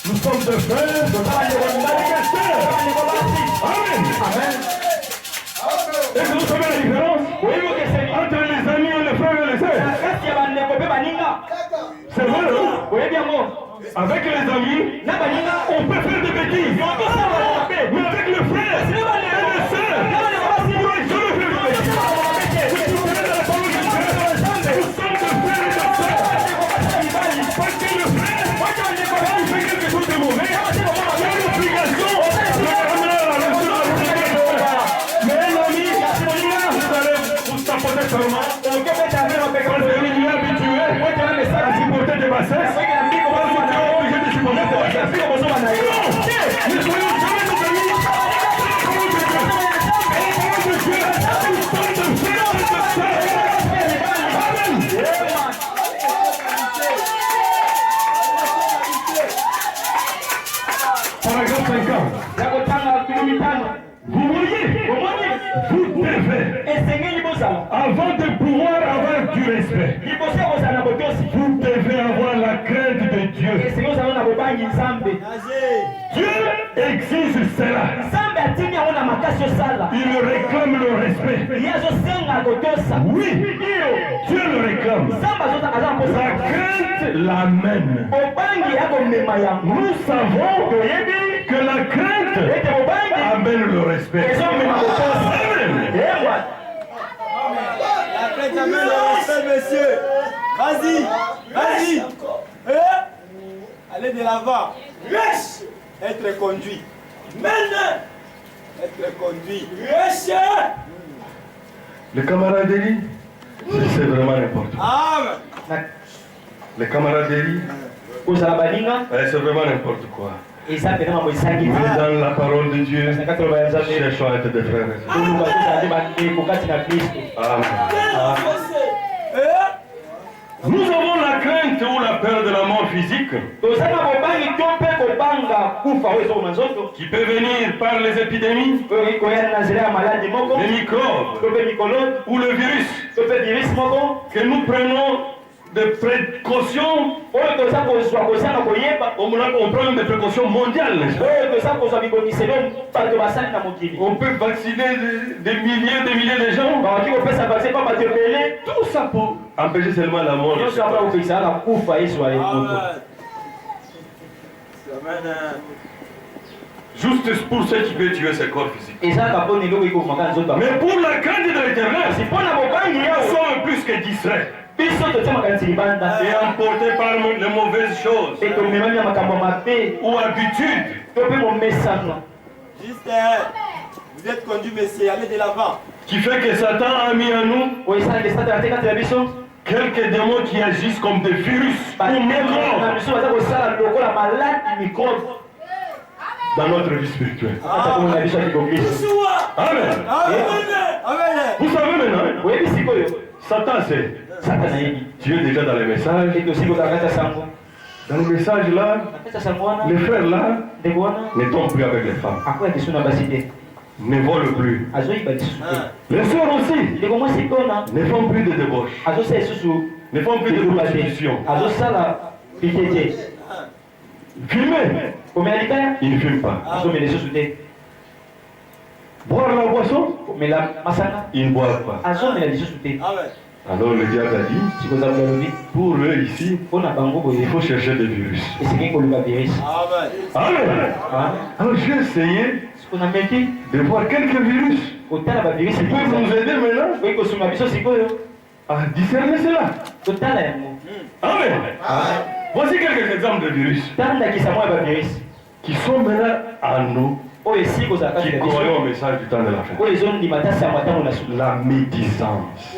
Nous sommes de frères, de Amen. Est-ce que vous savez la différence entre les amis et les frères et les sœurs? C'est vrai, non? Avec les amis, on peut faire des bêtises. Mais avec le frère et les sœurs, on ne pourra jamais faire de bêtises. Vous connaissez la parole de Dieu. Nous sommes de frères et de sœurs. Parce que le frère, quand il fait quelque chose de mauvais, il y a l'obligation de ramener à la raison. Mais l'ami, vous allez vous tapoter seulement. Parce qu'il est habitué à supporter des bassesses. Paragraphe 50. Vous voyez, vous devez, avant de pouvoir avoir du respect, vous devez avoir la crainte de Dieu. Dieu exige cela. Il réclame le respect. Oui, Dieu le réclame. La crainte l'amène. Nous savons que la crainte amène le respect. Amen. messieurs. Vas-y. Vas-y. Allez de l'avant. Être conduit. Maintenant. Être conduit. Les camaraderies, c'est vraiment n'importe quoi. Les camaraderies, c'est vraiment n'importe quoi. Mais dans la parole de Dieu, cherchons à être des frères et sœurs. Nous avons la crainte ou la peur de la mort physique qui peut venir par les épidémies, les microbes ou le virus, que nous prenons des précautions, on prend des précautions mondiales. On peut vacciner des milliers de gens. Tout ça pour empêcher seulement la mort. Juste pour ceux qui veulent tuer ses corps physiques. Mais pour la crainte de l'éternel, nous sommes plus que distraits et emportés par les mauvaises choses ou habitudes. Juste, vous êtes conduits, messieurs, allez de l'avant. Qui fait que Satan a mis en nous quelques démons qui agissent comme des virus ou microbes dans notre vie spirituelle. Amen. Vous savez maintenant, Satan c'est. Tu es déjà dans les messages. Dans les messages là, les frères là ne tombent plus avec les femmes. Ne volent plus. Les sœurs aussi ne font plus de débauche. Ne font plus de prostitution. Fumer. Ils ne fument pas. Boire la boisson. Ils ne boivent pas. Alors le diable a dit, pour eux ici, il faut chercher des virus. Amen. Alors j'ai essayé de voir quelques virus qui peuvent nous aider maintenant à discerner cela. Amen. Voici quelques exemples de virus qui sont maintenant en nous, qui croyons au message du temps de la fin. La médisance.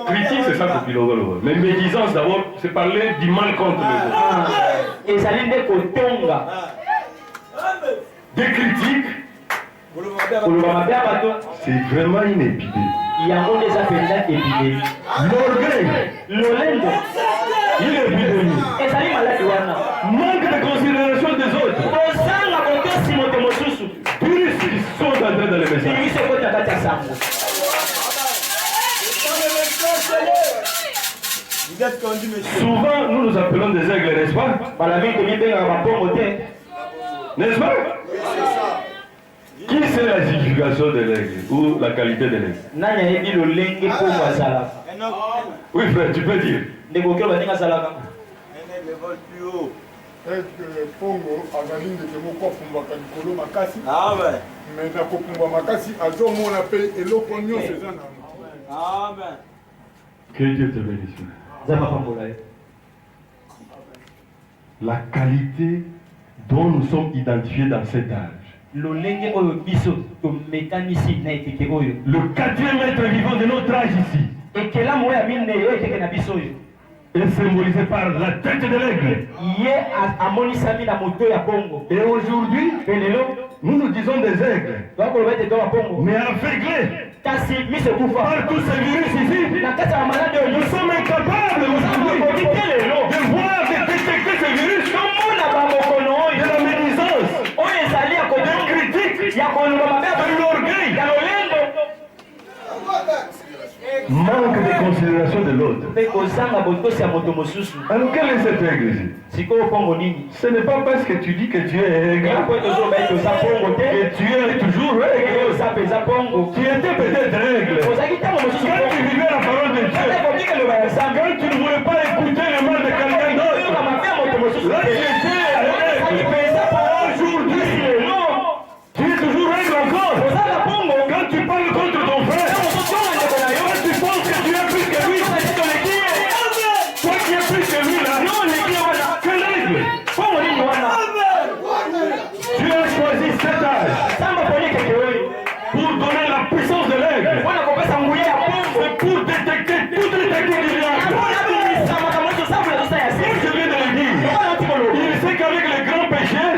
Critique, c'est ça que Bilogolo. Mais médisance, d'abord, c'est parler du mal contre les autres. Des critiques, c'est vraiment une épidémie. L'orgueil, une épidémie. Manque de considération des autres. Virus qui sont entrés dans les messages. Vous êtes conduits, monsieur. Souvent, nous nous appelons des aigles, n'est-ce pas? N'est-ce pas? Qui sait la signification de l'aigle ou la qualité de l'aigle? Oui, frère, tu peux dire. Un aigle vole plus haut. Pongo azali ndeke moko afumbaka likolo makasi. Mais na kopumbwa makasi azomona mpe eloko nyonso eza na amen. Que Dieu te bénisse. La qualité dont nous sommes identifiés dans cet âge. Le 4e être vivant de notre âge ici est symbolisé par la tête de l'aigle. Et aujourd'hui, nous nous disons des aigles, mais aveuglés par tous ces virus ici. Nous sommes incapables aujourd'hui de voir, de détecter ces virus, de la médisance, de critique, de l'orgueil, manque de considération de l'autre. Alors quelle est cette aigle ici? Ce n'est pas parce que tu dis que tu es aigle que tu es toujours aigle. Tu étais peut-être aigle quand tu vivais la parole de Dieu, quand tu ne voulais pas écouter le mal de quelqu'un d'autre. Là tu étais aigle. Aujourd'hui tu es toujours aigle encore. Quand tu cage. Pour donner la puissance de l'aigle. C'est pour détecter toutes les techniques du diable. Je viens de le dire. Il sait qu'avec les grands péchés,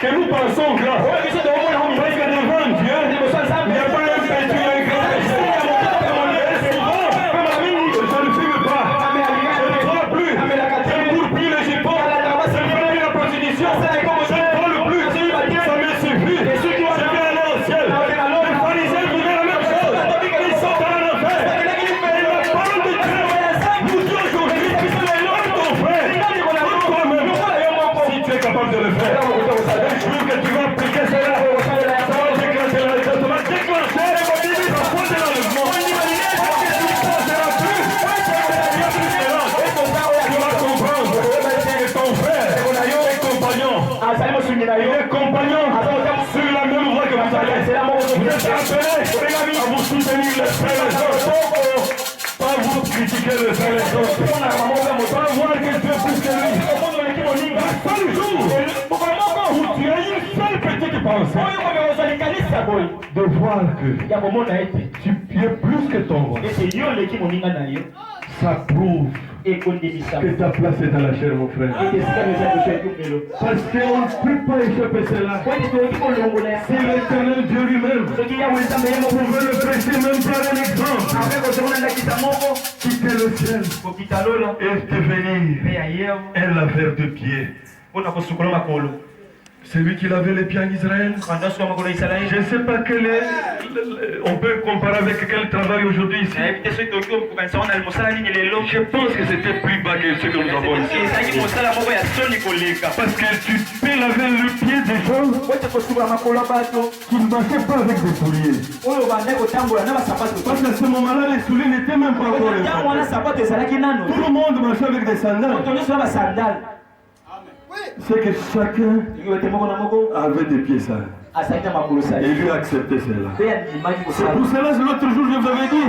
que nous pensons grand. Parce que devant Dieu, il n'y a pas un péché, un grand péché. Et souvent, je ne fume pas. Je ne crois plus. Je ne cours plus les jupons. Je ne fais plus la prostitution. Je ne vole plus. Ça me suffit. Je vais aller au ciel. Les pharisiens voulaient la même chose. Ils sont dans l'enfer. Et la parole de Dieu nous dit aujourd'hui, ton frère, toi-même, si tu es capable de le faire, un jour que tu vas appliquer cela, ça va déclencher la ça va déclencher la foi de l'enlèvement. Parce que tu ne penseras plus. Il y a plus d'espérance. Tu vas comprendre que ton frère est compagnon. Il est compagnon sur la même voie que vous allez. Vous êtes appelés à vous soutenir les frères et les autres. Pas vous critiquer les frères et les autres. Pas voir que tu es plus que lui. Pas le jour où tu as une seule petite pensée de voir que tu es plus que ton roi. Ça prouve que ta place est dans la chair, mon frère. Parce qu'on ne peut pas échapper cela. C'est l'éternel Dieu lui-même. Vous pouvez le prêcher même par un exemple. Quitter le ciel et devenir un laveur de pieds. C'est lui qui lavait les pieds en Israël. Je ne sais pas quel est. On peut comparer avec quel travail aujourd'hui ici. Je pense que c'était plus bas que ce que nous avons ici. Parce que tu peux laver le pied des gens qui ne marchaient pas avec des souliers. Parce qu'à ce moment-là, les souliers n'étaient même pas encore là. Tout le monde marchait avec des sandales. C'est que chacun avait des pieds sales. Et lui a accepté cela. C'est pour cela que l'autre jour je vous avais dit,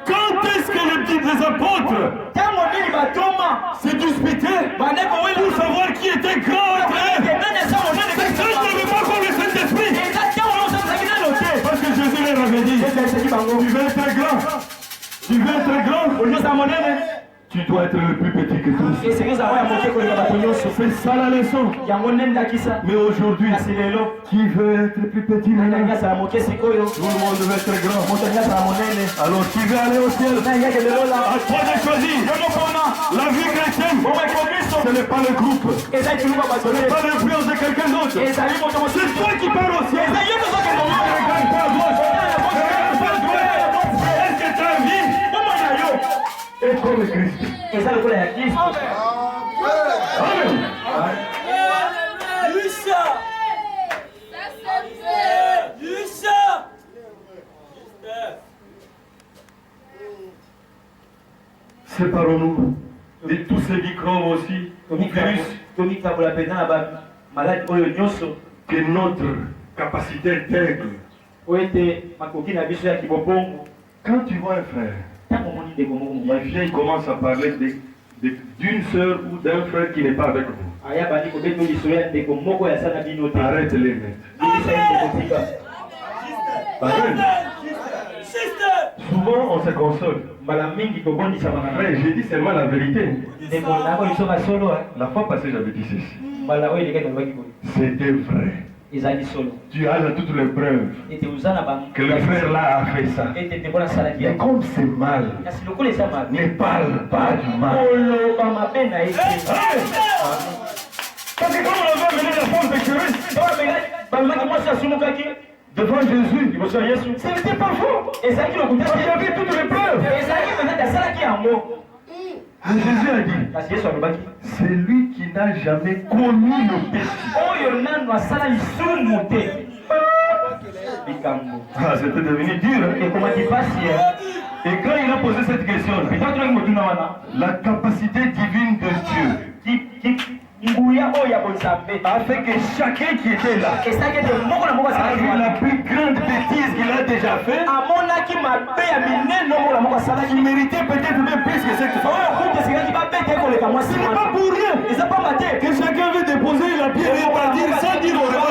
quand est-ce que les apôtres s'est disputé pour savoir qui était grand entre eux? Personne n'avait pas encore le Saint-Esprit. Parce que Jésus leur avait dit, tu veux être grand. Tu veux être grand. Tu dois être le plus petit que tous. C'est ça la leçon. Mais aujourd'hui, qui veut être plus petit? Tout le monde veut être grand. Alors qui veut aller au ciel? À toi de choisir. La vie chrétienne, ce n'est pas le groupe. Ce n'est pas l'influence de quelqu'un d'autre. C'est toi qui pars au ciel. Ne regarde pas à gauche. Ne regarde pas à droite. Est-ce que ta vie est comme Christ? Amen. Séparons-nous de tous ceux qui croient aussi au virus, que notre capacité intègre. Quand tu vois un frère, il vient, il commence à parler d'une sœur ou d'un frère qui n'est pas avec vous. Arrête-les net. Souvent on se console. Frère, j'ai dit seulement la vérité. La fois passée j'avais dit ceci. C'était vrai. Tu as toutes les preuves que le frère là a fait ça. Mais comme c'est mal, ne parle pas du mal. Parce que quand on avait amené la femme pécheresse devant Jésus, c'était pas faux. Il y avait toutes les preuves. Mais Jésus a dit, c'est lui qui n'a jamais commis le péché. Ah, c'était devenu dur. Et quand il a posé cette question, la capacité divine de Dieu a fait que chacun qui était là a vu la plus grande bêtise qu'il a déjà fait. Il méritait peut-être même plus que ce qu'il fait. Ce n'est pas pour rien que chacun veut déposer la pierre et partir sans dire au revoir.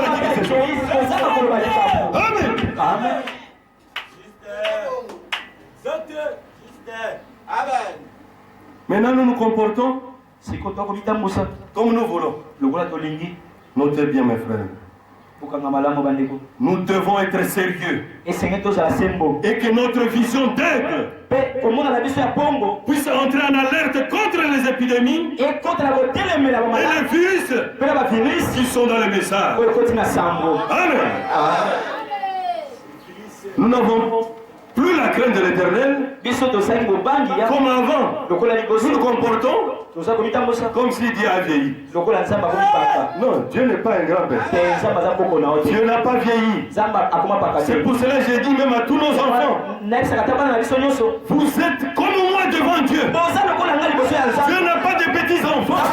Maintenant, nous nous comportons comme nous voulons. Notez bien, mes frères. Nous devons être sérieux. Et que notre vision d'aigle puisse entrer en alerte contre les épidémies et les virus qui sont dans les messages. Amen. Nous n'avons plus la crainte de l'Éternel comme avant. Nous nous comportons comme si Dieu a vieilli. Non, Dieu n'est pas un grand-père. Dieu n'a pas vieilli. C'est pour cela que j'ai dit même à tous nos enfants, vous êtes comme moi devant Dieu. Dieu n'a pas de petits enfants.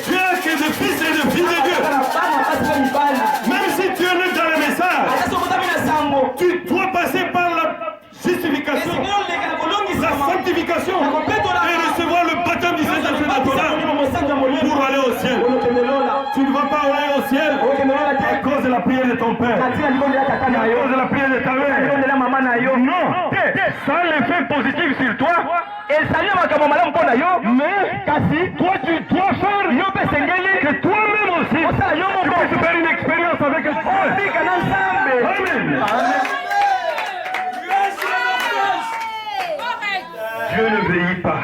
Dieu a que des fils et des filles de Dieu. Même si tu es né dans le message, tu dois passer par la justification, la sanctification et recevoir le baptême du Saint-Esprit pour aller au ciel. Tu ne vas pas aller au ciel à cause de la prière de ton père, à cause de la prière de ta mère. Non, ça a l'effet positif sur toi. Mais toi tu dois faire que toi-même aussi tu puisses faire une expérience avec Dieu. Amen. Dieu ne vieillit pas.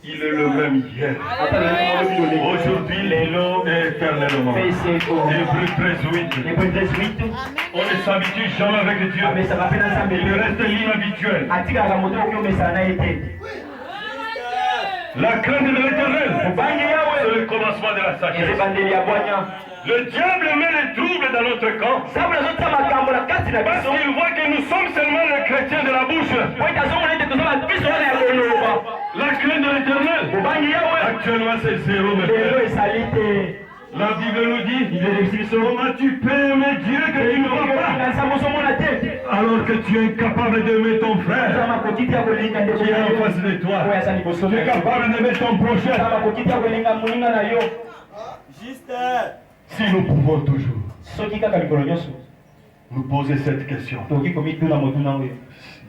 Il est le même hier, aujourd'hui, et éternellement. Hébreux 13:8. On ne s'habitue jamais avec Dieu. Il reste l'inhabituel. La crainte de l'Éternel, c'est le commencement de la sagesse. Le diable met les troubles dans notre camp parce qu'il voit que nous sommes seulement les chrétiens de la bouche. La crainte de l'Éternel, actuellement c'est zéro, mes frères. La Bible nous dit, comment tu peux aimer Dieu que tu ne vois pas alors que tu es incapable d'aimer ton frère qui est en face de toi. Tu es capable d'aimer ton prochain. Si nous pouvons toujours nous poser cette question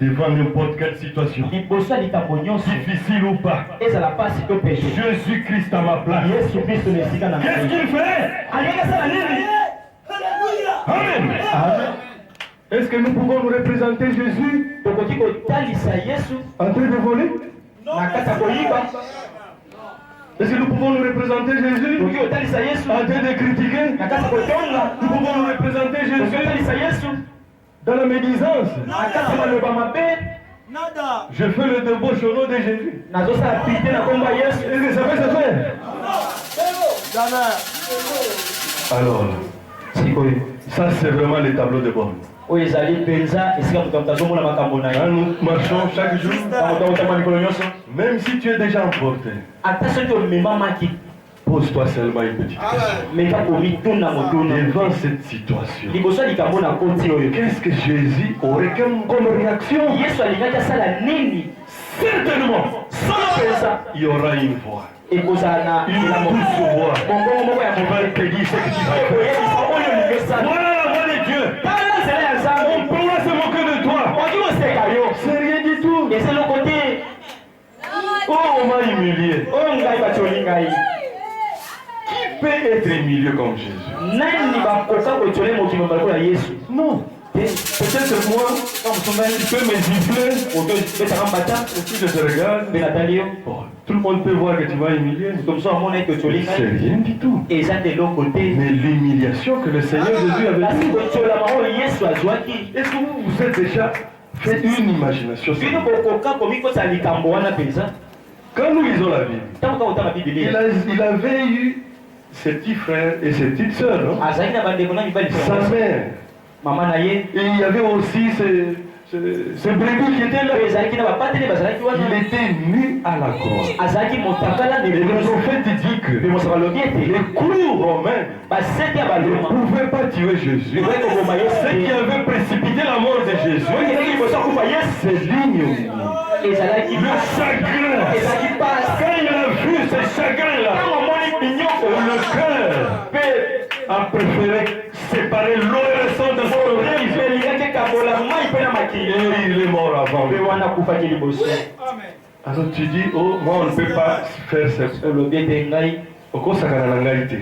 devant n'importe quelle situation, difficile ou pas, Jésus-Christ à ma place, qu'est-ce qu'il fait? Amen. Est-ce que nous pouvons nous représenter Jésus en train de voler? Est-ce que nous pouvons nous représenter Jésus en train de critiquer? Nous pouvons nous représenter Jésus dans la médisance. Je fais le débauche au nom de Jésus. Est-ce que ça fait se faire? Alors, ça c'est vraiment les tableaux de bord. Quand nous marchons chaque jour, même si tu es déjà emporté, pose-toi seulement une petite question. Devant cette situation, qu'est-ce que Jésus aurait comme réaction? Certainement, il y aura une voix, une douce voix qui va te dire ce que tu vas faire. Voilà la voix de Dieu. On pourra se moquer de toi. C'est rien du tout. Oh, on m'a humilié. Qui peut être humilié comme Jésus? Non. Peut-être moi, tu peux me gifler, et puis je te regarde. Tout le monde peut voir que tu vas humilier. C'est rien du tout. Mais l'humiliation que le Seigneur Jésus avait dit, est-ce que vous êtes déjà fait une imagination? Quand nous lisons la Bible, il avait eu ses petits frères et ses petites sœurs, non? Sa mère. Et il y avait aussi ces brebis qui étaient là. Il était nu à la croix. Et le prophète dit que les clous romains ne pouvaient pas tuer Jésus. Ce qui avait précipité la mort de Jésus, c'est l'ignominie. Le chagrin. Quand il a vu ce chagrin-là, le cœur a préféré séparer l'eau et le sang de son oreille. Et il est mort avant. Alors tu dis, oh, moi on ne peut pas faire ça. Au quoi ça a la ngalité?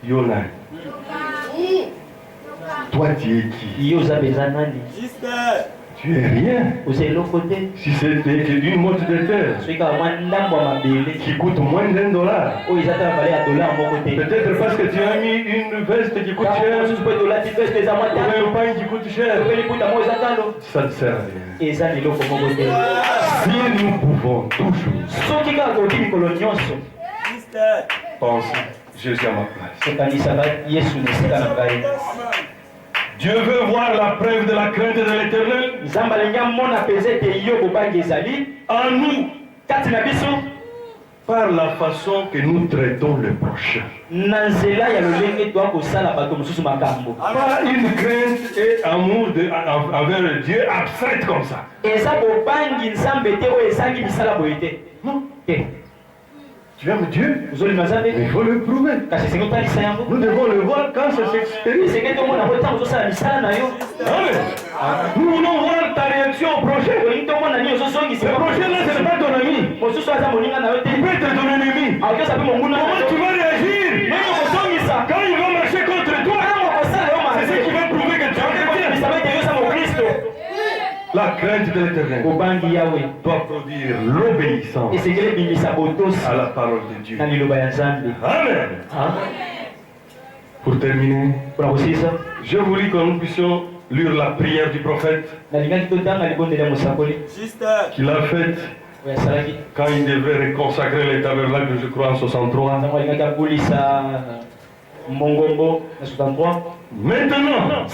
Yona. Toi tu es qui? Tu es rien. Si c'était une motte de terre qui coûte moins d'$1, peut-être parce que tu as mis une veste qui coûte cher, ou un pain qui coûte cher, ça ne sert à rien. Si nous pouvons toujours penser, Jésus à ma place. Dieu veut voir la preuve de la crainte de l'Éternel en nous, par la façon que nous traitons le prochain. Pas une crainte et amour envers Dieu abstraite comme ça. Non. Tu aimes Dieu, mais il faut le prouver. Nous devons le voir quand ça s'expérimente. Nous voulons voir ta réaction au projet. Le projet là, ce n'est pas ton ami. Il peut être ton ennemi. Comment tu vas réagir quand il va marcher contre toi? C'est ce qui va prouver que tu es chrétien. La crainte de l'Éternel doit produire l'obéissance à la parole de Dieu. Amen. Pour terminer, je voulais que nous puissions lire la prière du prophète qu'il a faite quand il devait reconsacrer les tabernacles, je crois, en 63. Maintenant,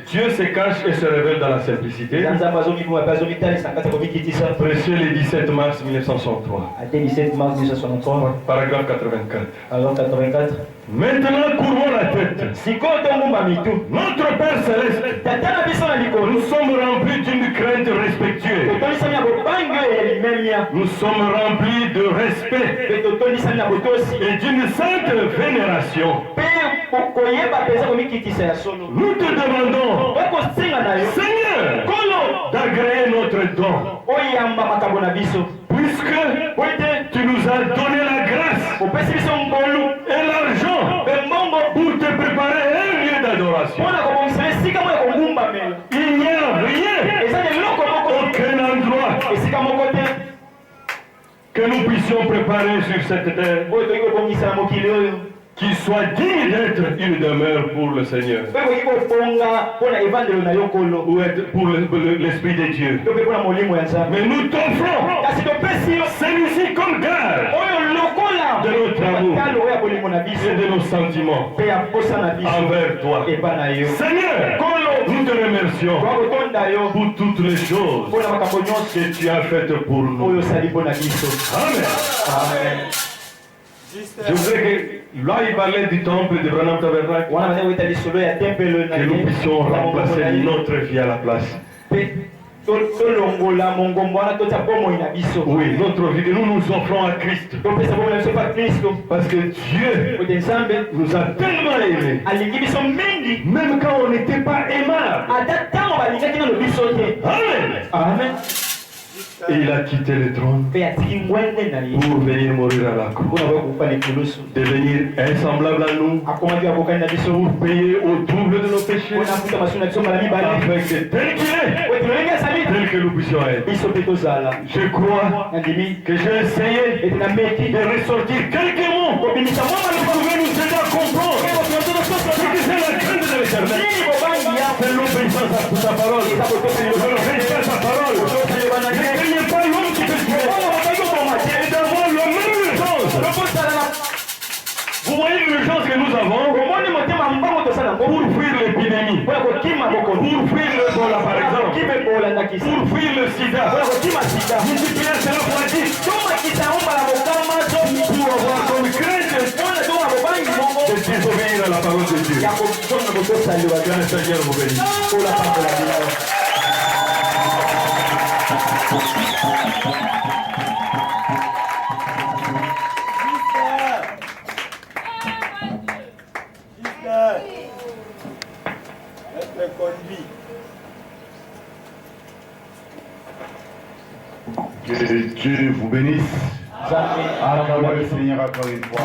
Dieu se cache et se révèle dans la simplicité. Précieux le 17 mars 1963. Paragraphe 84. Maintenant, couvrons la tête. Notre Père Céleste, nous sommes remplis d'une crainte respectueuse. Nous sommes remplis de respect et d'une sainte vénération. Nous te demandons, Seigneur, d'agréer notre don, puisque tu nous as donné la grâce et l'argent pour te préparer un lieu d'adoration. Il n'y a rien, aucun endroit que nous puissions préparer sur cette terre qui soit digne d'être une demeure pour le Seigneur ou être pour l'Esprit de Dieu. Mais nous t'offrons celui-ci comme garde de notre amour et de nos sentiments envers toi. Seigneur, nous te remercions pour toutes les choses que tu as faites pour nous. Amen. Je voudrais que là il parlait du temple de Branham Tabernacle, que nous puissions remplacer notre vie à la place. Oui, notre vie que nous nous offrons à Christ. Parce que Dieu nous a tellement aimés, même quand on n'était pas aimable. Amen. Et il a quitté le trône pour venir mourir à la croix, devenir insemblable à nous, pour payer au double de nos péchés, afin que tel qu'il est, tel que nous puissions être. Je crois que j'ai essayé de ressortir quelques mots qui pouvaient nous aider à comprendre ce que c'est la crainte de l'Éternel. C'est l'obéissance à sa parole, l'obéissance à sa parole. Il n'y a pas l'homme qui peut tuer. Et d'avoir la même urgence. Vous voyez l'urgence que nous avons pour fuir l'épidémie, pour fuir le Ebola par exemple, pour fuir le sida. Multiplier cela fois 10 pour avoir comme crainte de désobéir à la parole de Dieu. Que le Seigneur vous bénisse. Être conduit. Dieu vous bénisse. Acclamez le Seigneur encore une fois.